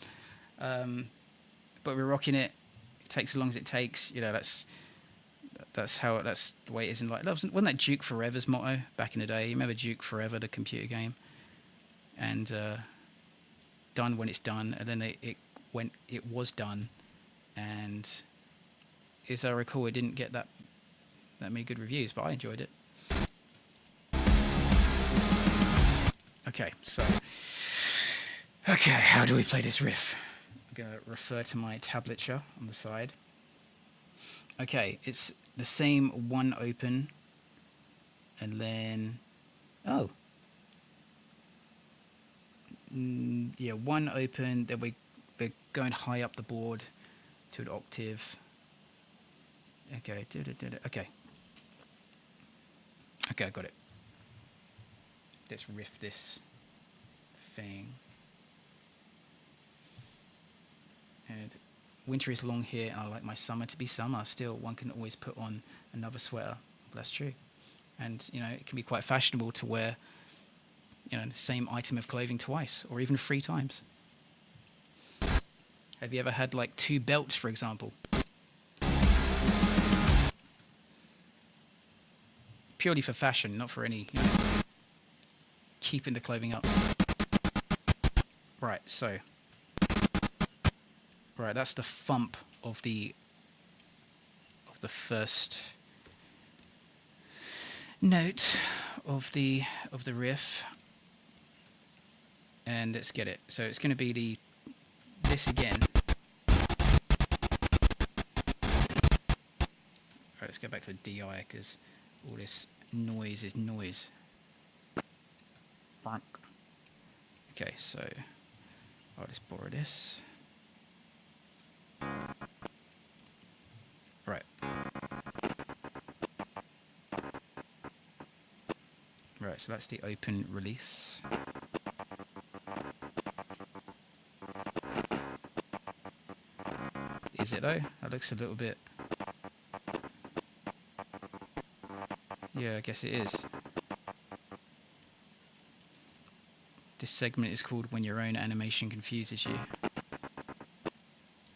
but we're rocking it. It takes as long as it takes. You know, that's the way it is in life. Wasn't that Duke Forever's motto back in the day? You remember Duke Forever, the computer game? And done when it's done, and then when it was done, and as I recall, it didn't get that many good reviews, but I enjoyed it. Okay, so how do we play this riff? I'm gonna refer to my tablature on the side. Okay, it's the same one open, and then yeah, one open. Then we're going high up the board to an octave. Okay, okay, I got it. Let's riff this thing. And winter is long here, and I like my summer to be summer. Still, one can always put on another sweater. That's true. And, you know, it can be quite fashionable to wear, you know, the same item of clothing twice, or even 3 times. Have you ever had, like, 2 belts, for example? Purely for fashion, not for any, you know, keeping the clothing up. Right, so... Right, that's the thump of the first note of the riff, and let's get it. So it's going to be this again. Right, let's go back to the DI because all this noise is noise. Okay, so I'll just borrow this. Right. Right, so that's the open release. Is it though? That looks a little bit... Yeah, I guess it is. This segment is called When Your Own Animation Confuses You.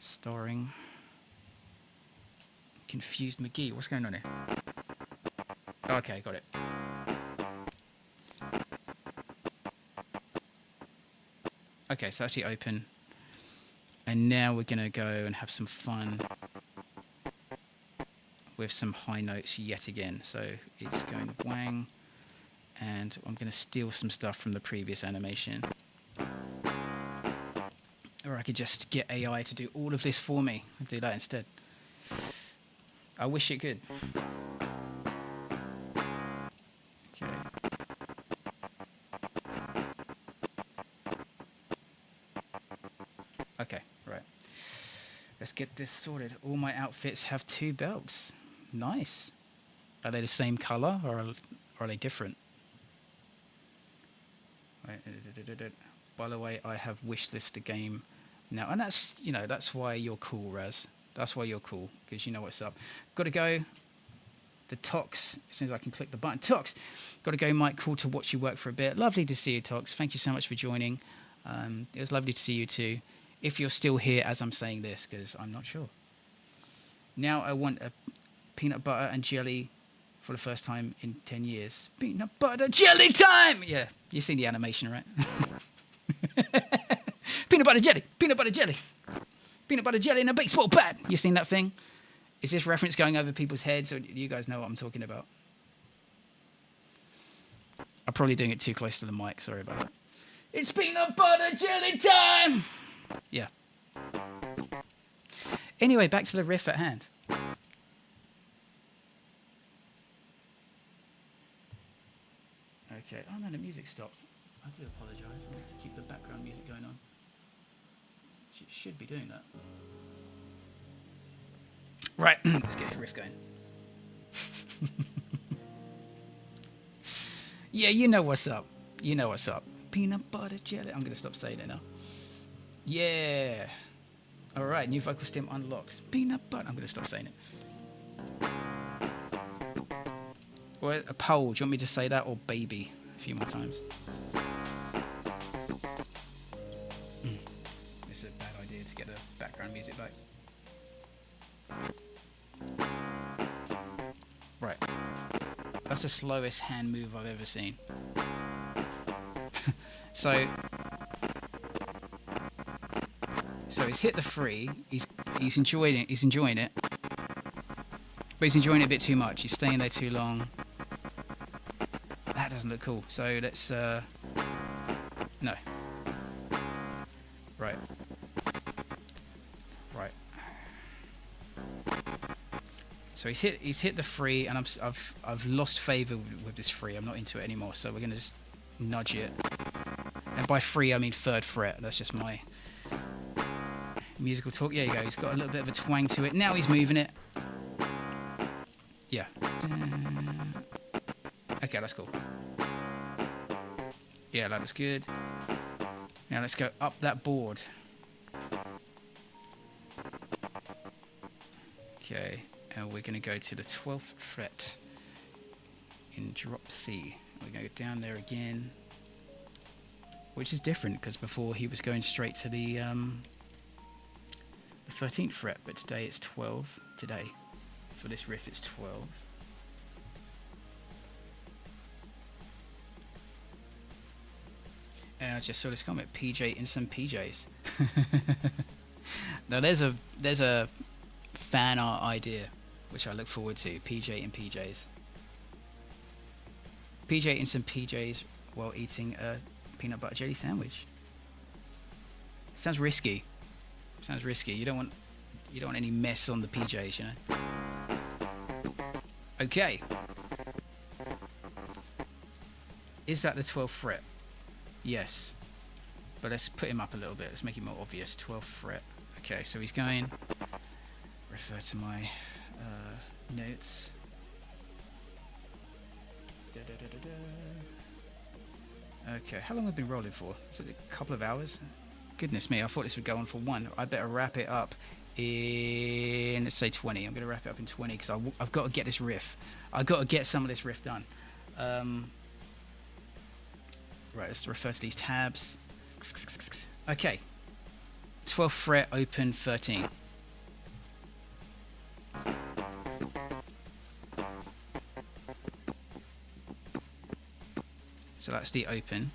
Starring... Confused McGee. What's going on here? Okay, got it. Okay, so that's the open. And now we're going to go and have some fun with some high notes yet again. So it's going wang, and I'm going to steal some stuff from the previous animation. Or I could just get AI to do all of this for me. I'll do that instead. I wish it could. Okay. Okay, right. Let's get this sorted. All my outfits have 2 belts. Nice. Are they the same color or are they different? Right. By the way, I have wishlisted the game now, and that's, you know, that's why you're cool, Raz. That's why you're cool, because you know what's up. Got to go. The Tox, as soon as I can click the button. Tox, got to go, Mike. Cool to watch you work for a bit. Lovely to see you, Tox. Thank you so much for joining. It was lovely to see you too. If you're still here as I'm saying this, because I'm not sure. Now I want a peanut butter and jelly for the first time in 10 years. Peanut butter jelly time! Yeah, you've seen the animation, right? Peanut butter jelly! Peanut butter jelly! Peanut butter jelly in a baseball bat. You seen that thing? Is this reference going over people's heads, or do you guys know what I'm talking about? I'm probably doing it too close to the mic. Sorry about that. It's peanut butter jelly time! Yeah. Anyway, back to the riff at hand. Okay. Oh no, the music stopped. I do apologise. I need to keep the background music going on. Should be doing that. Right, let's get this riff going. Yeah, you know what's up. You know what's up. Peanut butter jelly. I'm going to stop saying it now. Yeah. All right, new vocal stem unlocks. Peanut butter. I'm going to stop saying it. Or a poll. Do you want me to say that, or baby a few more times? It's a bad idea to get the background music back. Right. That's the slowest hand move I've ever seen. So he's hit the free. He's enjoying it. He's enjoying it. But he's enjoying it a bit too much. He's staying there too long. That doesn't look cool. So let's no. Right. Right. So he's hit the free, and I've lost favour with this free. I'm not into it anymore. So we're gonna just nudge it. And by free I mean 3rd fret. That's just my musical talk. There you go. He's got a little bit of a twang to it. Now he's moving it. Yeah. Okay, that's cool. Yeah, that looks good. Now let's go up that board. Okay, and we're going to go to the 12th fret in drop C. We're going to go down there again, which is different because before he was going straight to the 13th fret, but today it's 12. Today, for this riff, it's 12. And I just saw this comment, PJ in some PJs. Now there's a fan art idea which I look forward to. PJ in PJs. PJ in some PJs while eating a peanut butter jelly sandwich. Sounds risky. Sounds risky. You don't want any mess on the PJs, you know. Okay. Is that the 12th fret? Yes. But let's put him up a little bit. Let's make it more obvious. 12th fret. Okay, so he's going. Refer to my notes. Okay, how long have we been rolling for? Is it a couple of hours? Goodness me, I thought this would go on for 1. I better wrap it up in, let's say 20. I'm going to wrap it up in 20 because I've got to get this riff. I've got to get some of this riff done. Right, let's refer to these tabs. Okay. 12th fret, open, 13. So that's the open.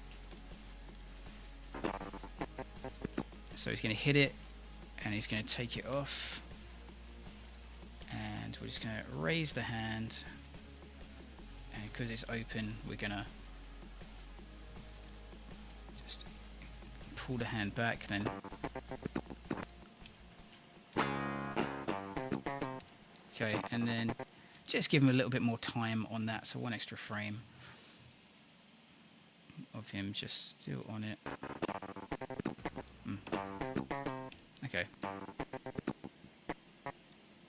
So he's going to hit it, and he's going to take it off. And we're just going to raise the hand. And because it's open, we're going to just pull the hand back, then okay, and then just give him a little bit more time on that, so 1 extra frame of him just still on it. Okay,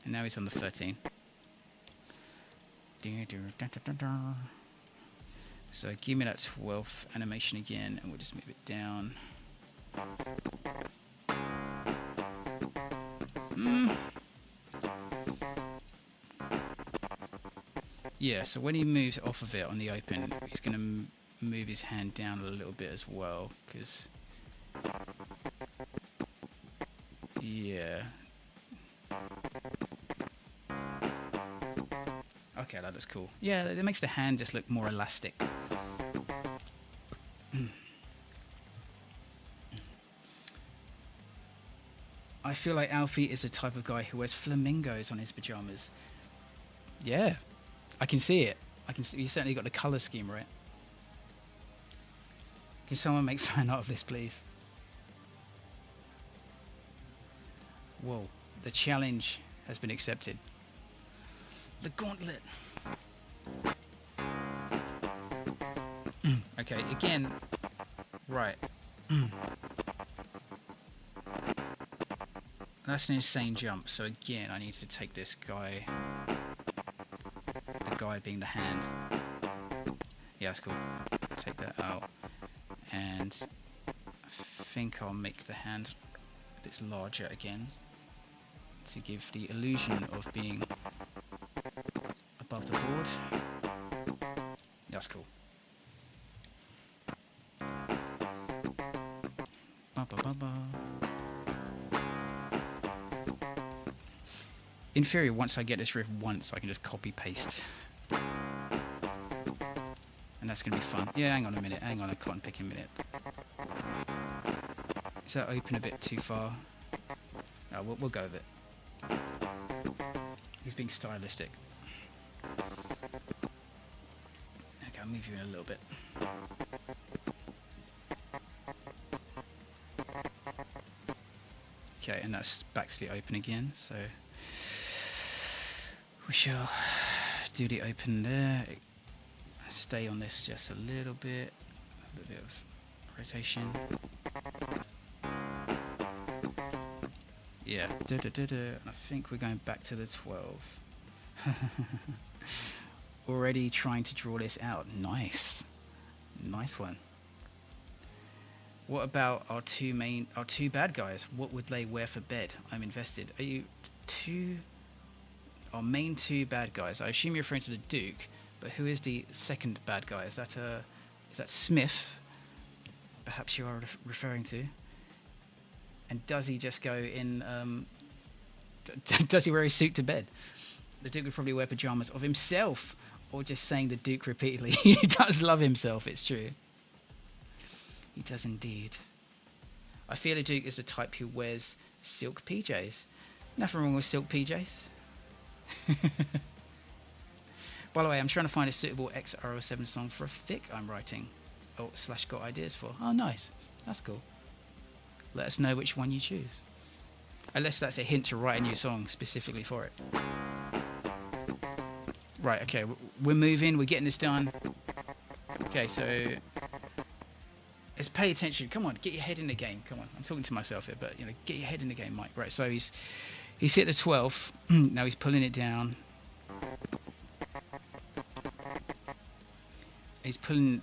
and now he's on the 13. So give me that 12th animation again, and we'll just move it down. Yeah, so when he moves off of it on the open, he's going to move his hand down a little bit as well, because yeah. Okay, that looks cool. Yeah, it makes the hand just look more elastic. I feel like Alfie is the type of guy who wears flamingos on his pajamas. Yeah, I can see it. I can see, you certainly got the colour scheme right. Can someone make fan art of this, please? Whoa, the challenge has been accepted. The gauntlet. Okay, again, right. That's an insane jump, so again, I need to take this guy, the guy being the hand. Yeah, that's cool. Take that out, and I think I'll make the hand a bit larger again to give the illusion of being above the board. That's cool. Ba, ba, ba, ba. In theory, once I get this riff once, I can just copy paste that's going to be fun. Yeah, hang on a minute. Hang on a cotton picking minute. Is that open a bit too far? Oh, we'll go with it. He's being stylistic. Okay, I'll move you in a little bit. Okay, and that's back to the open again, so we shall do the open there. Stay on this just a little bit of rotation. Yeah, and I think we're going back to the 12. Already trying to draw this out. Nice one. What about our two bad guys? What would they wear for bed? I'm invested. Are you our main two bad guys? I assume you're referring to the Duke, but who is the second bad guy? Is that Smith? Perhaps you are referring to. And does he just go in? Does he wear his suit to bed? The Duke would probably wear pajamas of himself, or just saying the Duke repeatedly. He does love himself. It's true. He does indeed. I feel the Duke is the type who wears silk PJs. Nothing wrong with silk PJs. By the way, I'm trying to find a suitable X-RL7 song for a fic I'm writing. / got ideas for. Oh, nice. That's cool. Let us know which one you choose. Unless that's a hint to write a new song specifically for it. Right, okay. We're moving. We're getting this done. Okay, so let's pay attention. Come on, get your head in the game. Come on. I'm talking to myself here, but get your head in the game, Mike. Right, so he's hit the 12. Now he's pulling it down. He's pulling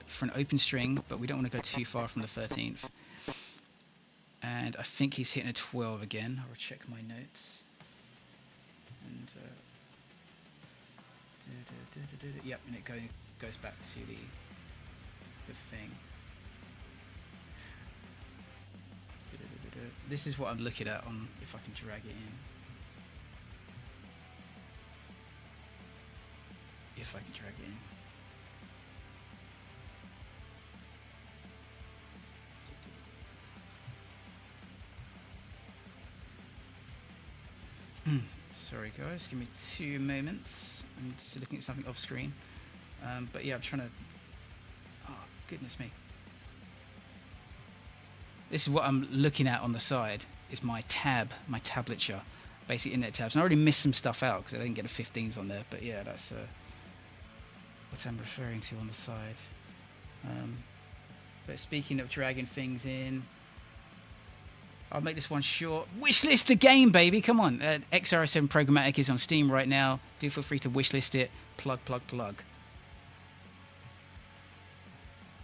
for an open string, but we don't want to go too far from the 13th. And I think he's hitting a 12 again. I'll check my notes. And yep, and it goes back to the thing. This is what I'm looking at on if I can drag it in. If I can drag it in. Sorry guys, give me 2 moments. I'm just looking at something off screen. But yeah, I'm trying to... Oh, goodness me. This is what I'm looking at on the side. Is my tablature. Basic internet tabs. And I already missed some stuff out because I didn't get a 15s on there. But yeah, that's what I'm referring to on the side. But speaking of dragging things in... I'll make this one short. Wishlist the game, baby. Come on. X-RL7 Programmatic is on Steam right now. Do feel free to wishlist it. Plug.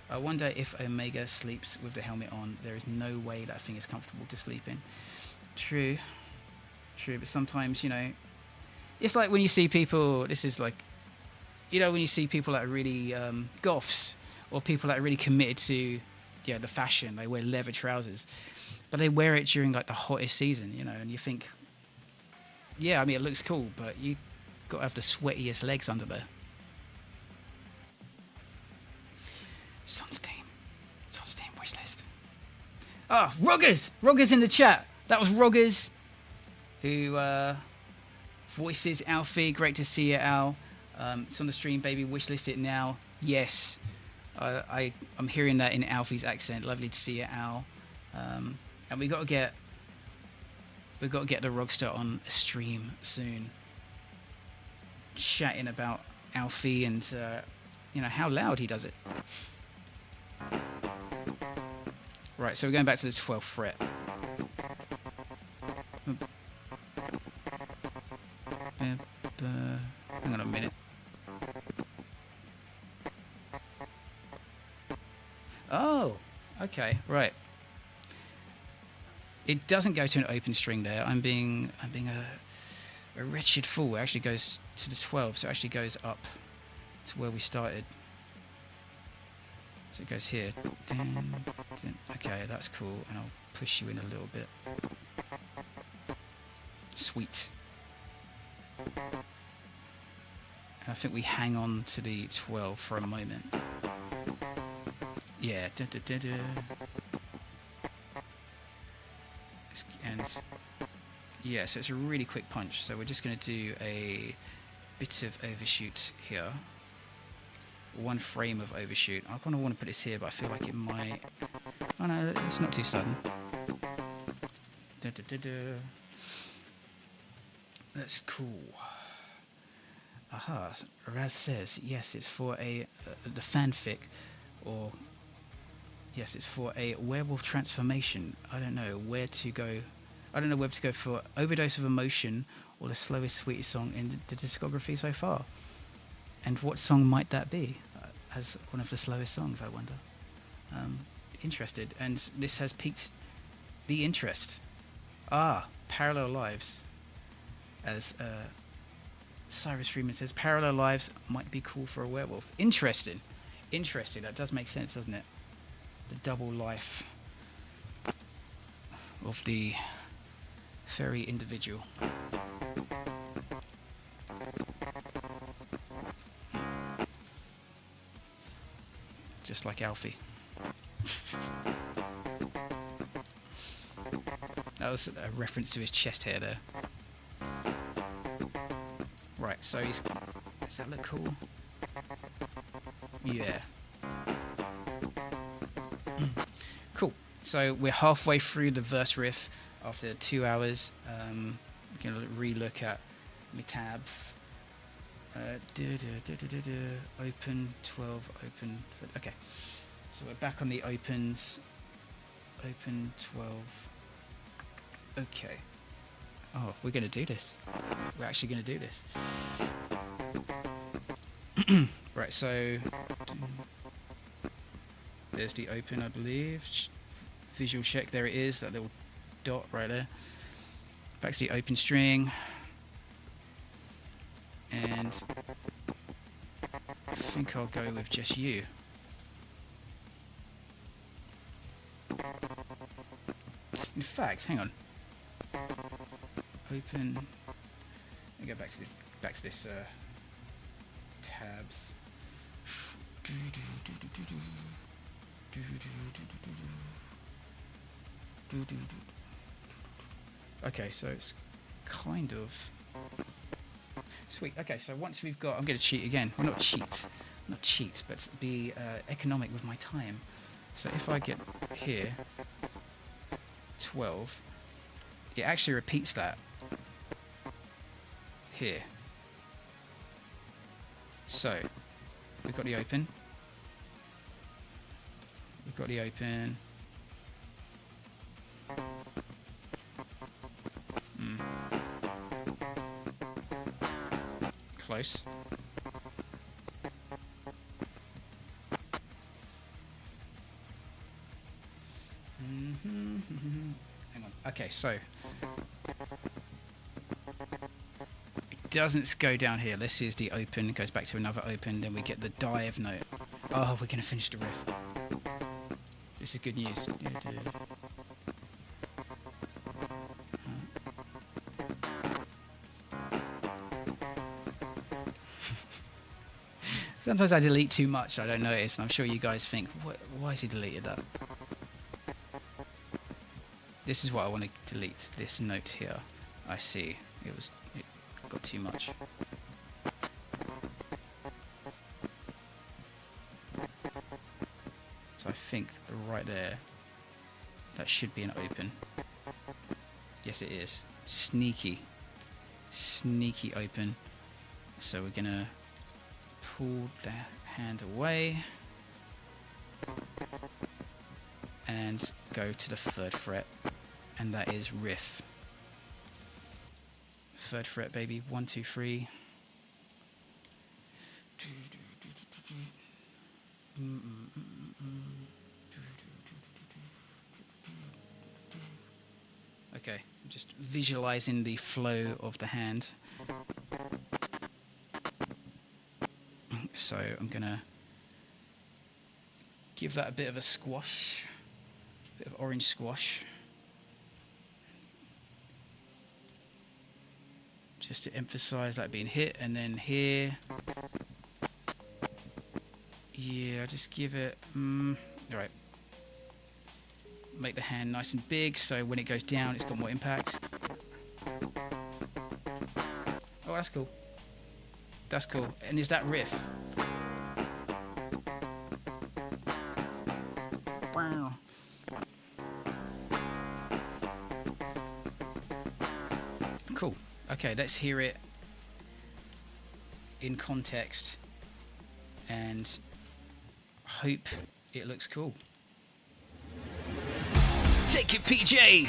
I wonder if Omega sleeps with the helmet on. There is no way that thing is comfortable to sleep in. True. But sometimes, it's like when you see people, this is like, when you see people that are really goths, or people that are really committed to the fashion. They wear leather trousers. But they wear it during like the hottest season, and you think, yeah, I mean, it looks cool, but you got to have the sweatiest legs under there. It's on Steam. It's on Steam wishlist. Ah, Roggers in the chat. That was Roggers, who voices Alfie. Great to see you, Al. It's on the stream, baby. Wishlist it now. Yes, I'm hearing that in Alfie's accent. Lovely to see you, Al. And we got to get the Rogstar on a stream soon, chatting about Alfie and how loud he does it. Right, so we're going back to the 12th fret. Hang on a minute. Oh, okay, right. It doesn't go to an open string there. I'm being a wretched fool. It actually goes to the 12, so it actually goes up to where we started. So it goes here. Okay, that's cool, and I'll push you in a little bit. Sweet. I think we hang on to the 12 for a moment. Yeah. And yeah, so it's a really quick punch. So we're just going to do a bit of overshoot here. 1 frame of overshoot. I kind of want to put this here, but I feel like it might... Oh no, it's not too sudden. That's cool. Aha, Raz says, yes, it's for the fanfic, or yes, it's for a werewolf transformation. I don't know where to go. I don't know whether to go for Overdose of Emotion or the slowest, sweetest song in the discography so far. And what song might that be? As one of the slowest songs, I wonder. Interested, and this has piqued the interest. Parallel Lives. As Cyrus Freeman says, Parallel Lives might be cool for a werewolf. Interesting. That does make sense, doesn't it? The double life of the furry individual. Just like Alfie. That was a reference to his chest hair there. Right, so he's... Does that look cool? Yeah. Cool. So we're halfway through the verse riff after 2 hours. I'm going to re-look at my tabs. Open, 12, open. Okay. So we're back on the opens. Open, 12. Okay. Oh, we're going to do this. We're actually going to do this. Right, so there's the open, I believe. Visual check, there it is, that little dot right there. Back to the open string. And I think I'll go with just you. In fact, hang on. Open. Let me go back to this tabs. Okay, so it's kind of sweet. Okay, so once we've got, I'm going to cheat again. Well, not cheat, but be economic with my time. So if I get here 12, it actually repeats that here. So we've got the open. We've got the open. Close. Hang on. Okay, so it doesn't go down here. This is the open. It goes back to another open. Then we get the dive note. Oh, we're gonna finish the riff. This is good news. Sometimes I delete too much, I don't notice, and I'm sure you guys think, why has he deleted that? This is what I want to delete, this note here. I see, it got too much. So I think right there, that should be an open. Yes, it is. Sneaky open. So we're gonna pull the hand away and go to the 3rd fret, and that is riff. 3rd fret, baby. 1, 2, 3. Okay, I'm just visualizing the flow of the hand. So I'm gonna give that a bit of a squash, bit of orange squash. just to emphasize that being hit, and then here, yeah, just give it, all right, make the hand nice and big so when it goes down it's got more impact. Oh, that's cool. That's cool. And is that riff? Wow. Cool. Okay, let's hear it in context and hope it looks cool. Take it, PJ!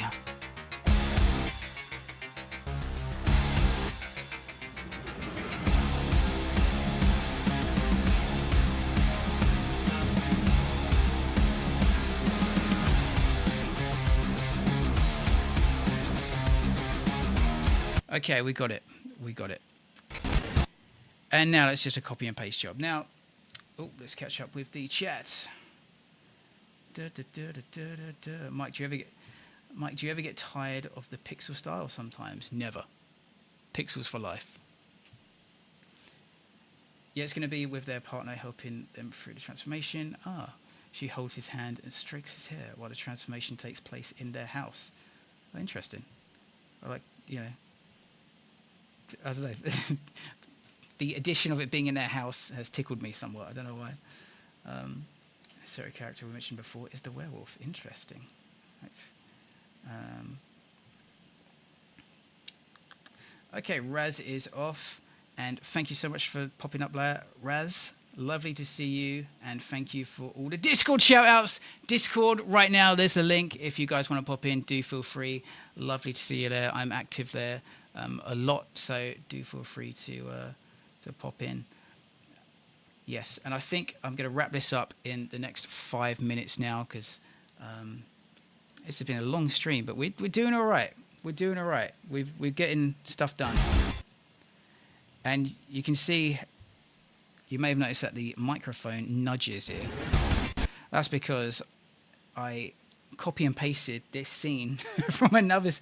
Okay, we got it. We got it. And now it's just a copy and paste job. Now, oh, let's catch up with the chat. Mike, do you ever get tired of the pixel style sometimes? Never. Pixels for life. Yeah, it's going to be with their partner helping them through the transformation. Ah, she holds his hand and strokes his hair while the transformation takes place in their house. Oh, interesting. I like, you know, I don't know. The addition of it being in their house has tickled me somewhat. I don't know why. A certain character we mentioned before is the werewolf. Interesting. Right. Okay, Raz is off. And thank you so much for popping up, Raz. Lovely to see you. And thank you for all the Discord shout-outs. Discord, right now, there's a link. If you guys want to pop in, do feel free. Lovely to see you there. I'm active there a lot, so do feel free to pop in. Yes, and I think I'm going to wrap this up in the next 5 minutes now, because this has been a long stream, but we're doing all right. We're doing all right. We're getting stuff done. And you can see, you may have noticed that the microphone nudges here. That's because I copy and pasted this scene from the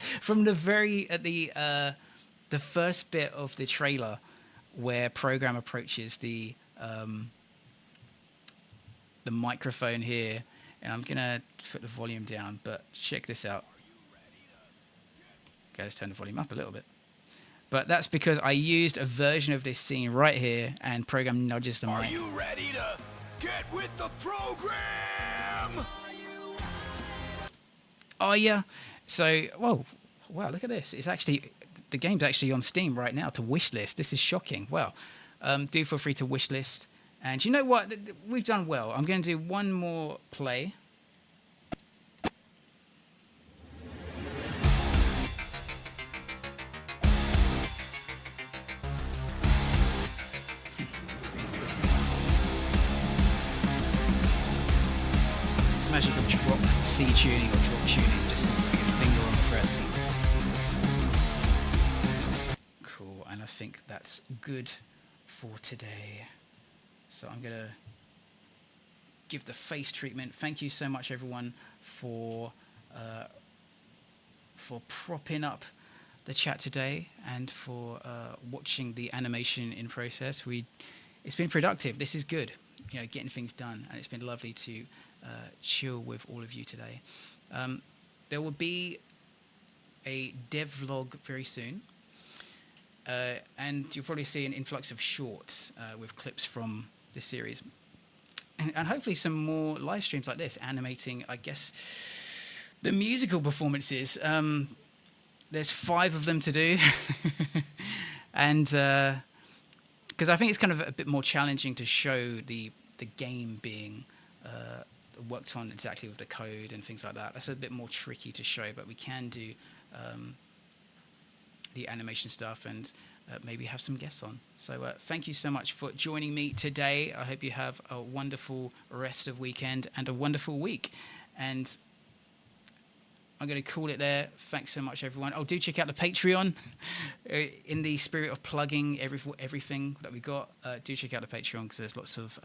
first bit of the trailer where Program approaches the microphone here, and I'm gonna put the volume down, but check this out. Okay, let's turn the volume up a little bit. But that's because I used a version of this scene right here, and Program nudges the mic. Are you ready to get with the program? Oh yeah. So, whoa, wow, look at this. It's actually, the game's actually on Steam right now to wishlist. This is shocking. Well, do feel free to wishlist. And you know what? We've done well. I'm going to do one more play. It's magic of drop C tuning or drop tuning. Just put your finger on the frets. Cool, and I think that's good for today. So I'm going to give the face treatment. Thank you so much, everyone, for propping up the chat today and for watching the animation in process. It's been productive. This is good, you know, getting things done, and it's been lovely to chill with all of you today. There will be a dev vlog very soon. And you'll probably see an influx of shorts with clips from this series. And hopefully some more live streams like this, animating, I guess, the musical performances. There's 5 of them to do. And because I think it's kind of a bit more challenging to show the game being worked on exactly with the code and things like that. That's a bit more tricky to show, but we can do the animation stuff and maybe have some guests on. So thank you so much for joining me today. I hope you have a wonderful rest of weekend and a wonderful week. And I'm going to call it there. Thanks so much, everyone. Oh, do check out the Patreon. In the spirit of plugging everything that we got, do check out the Patreon, because there's lots of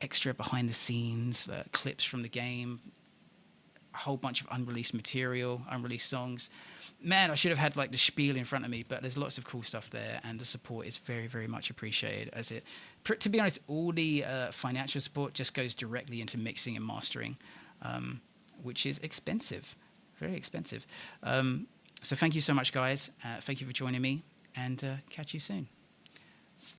extra behind the scenes clips from the game, a whole bunch of unreleased material, unreleased songs. Man, I should have had like the spiel in front of me, but there's lots of cool stuff there, and the support is very, very much appreciated. To be honest, all the financial support just goes directly into mixing and mastering, which is expensive, very expensive. So thank you so much, guys. Thank you for joining me, and catch you soon.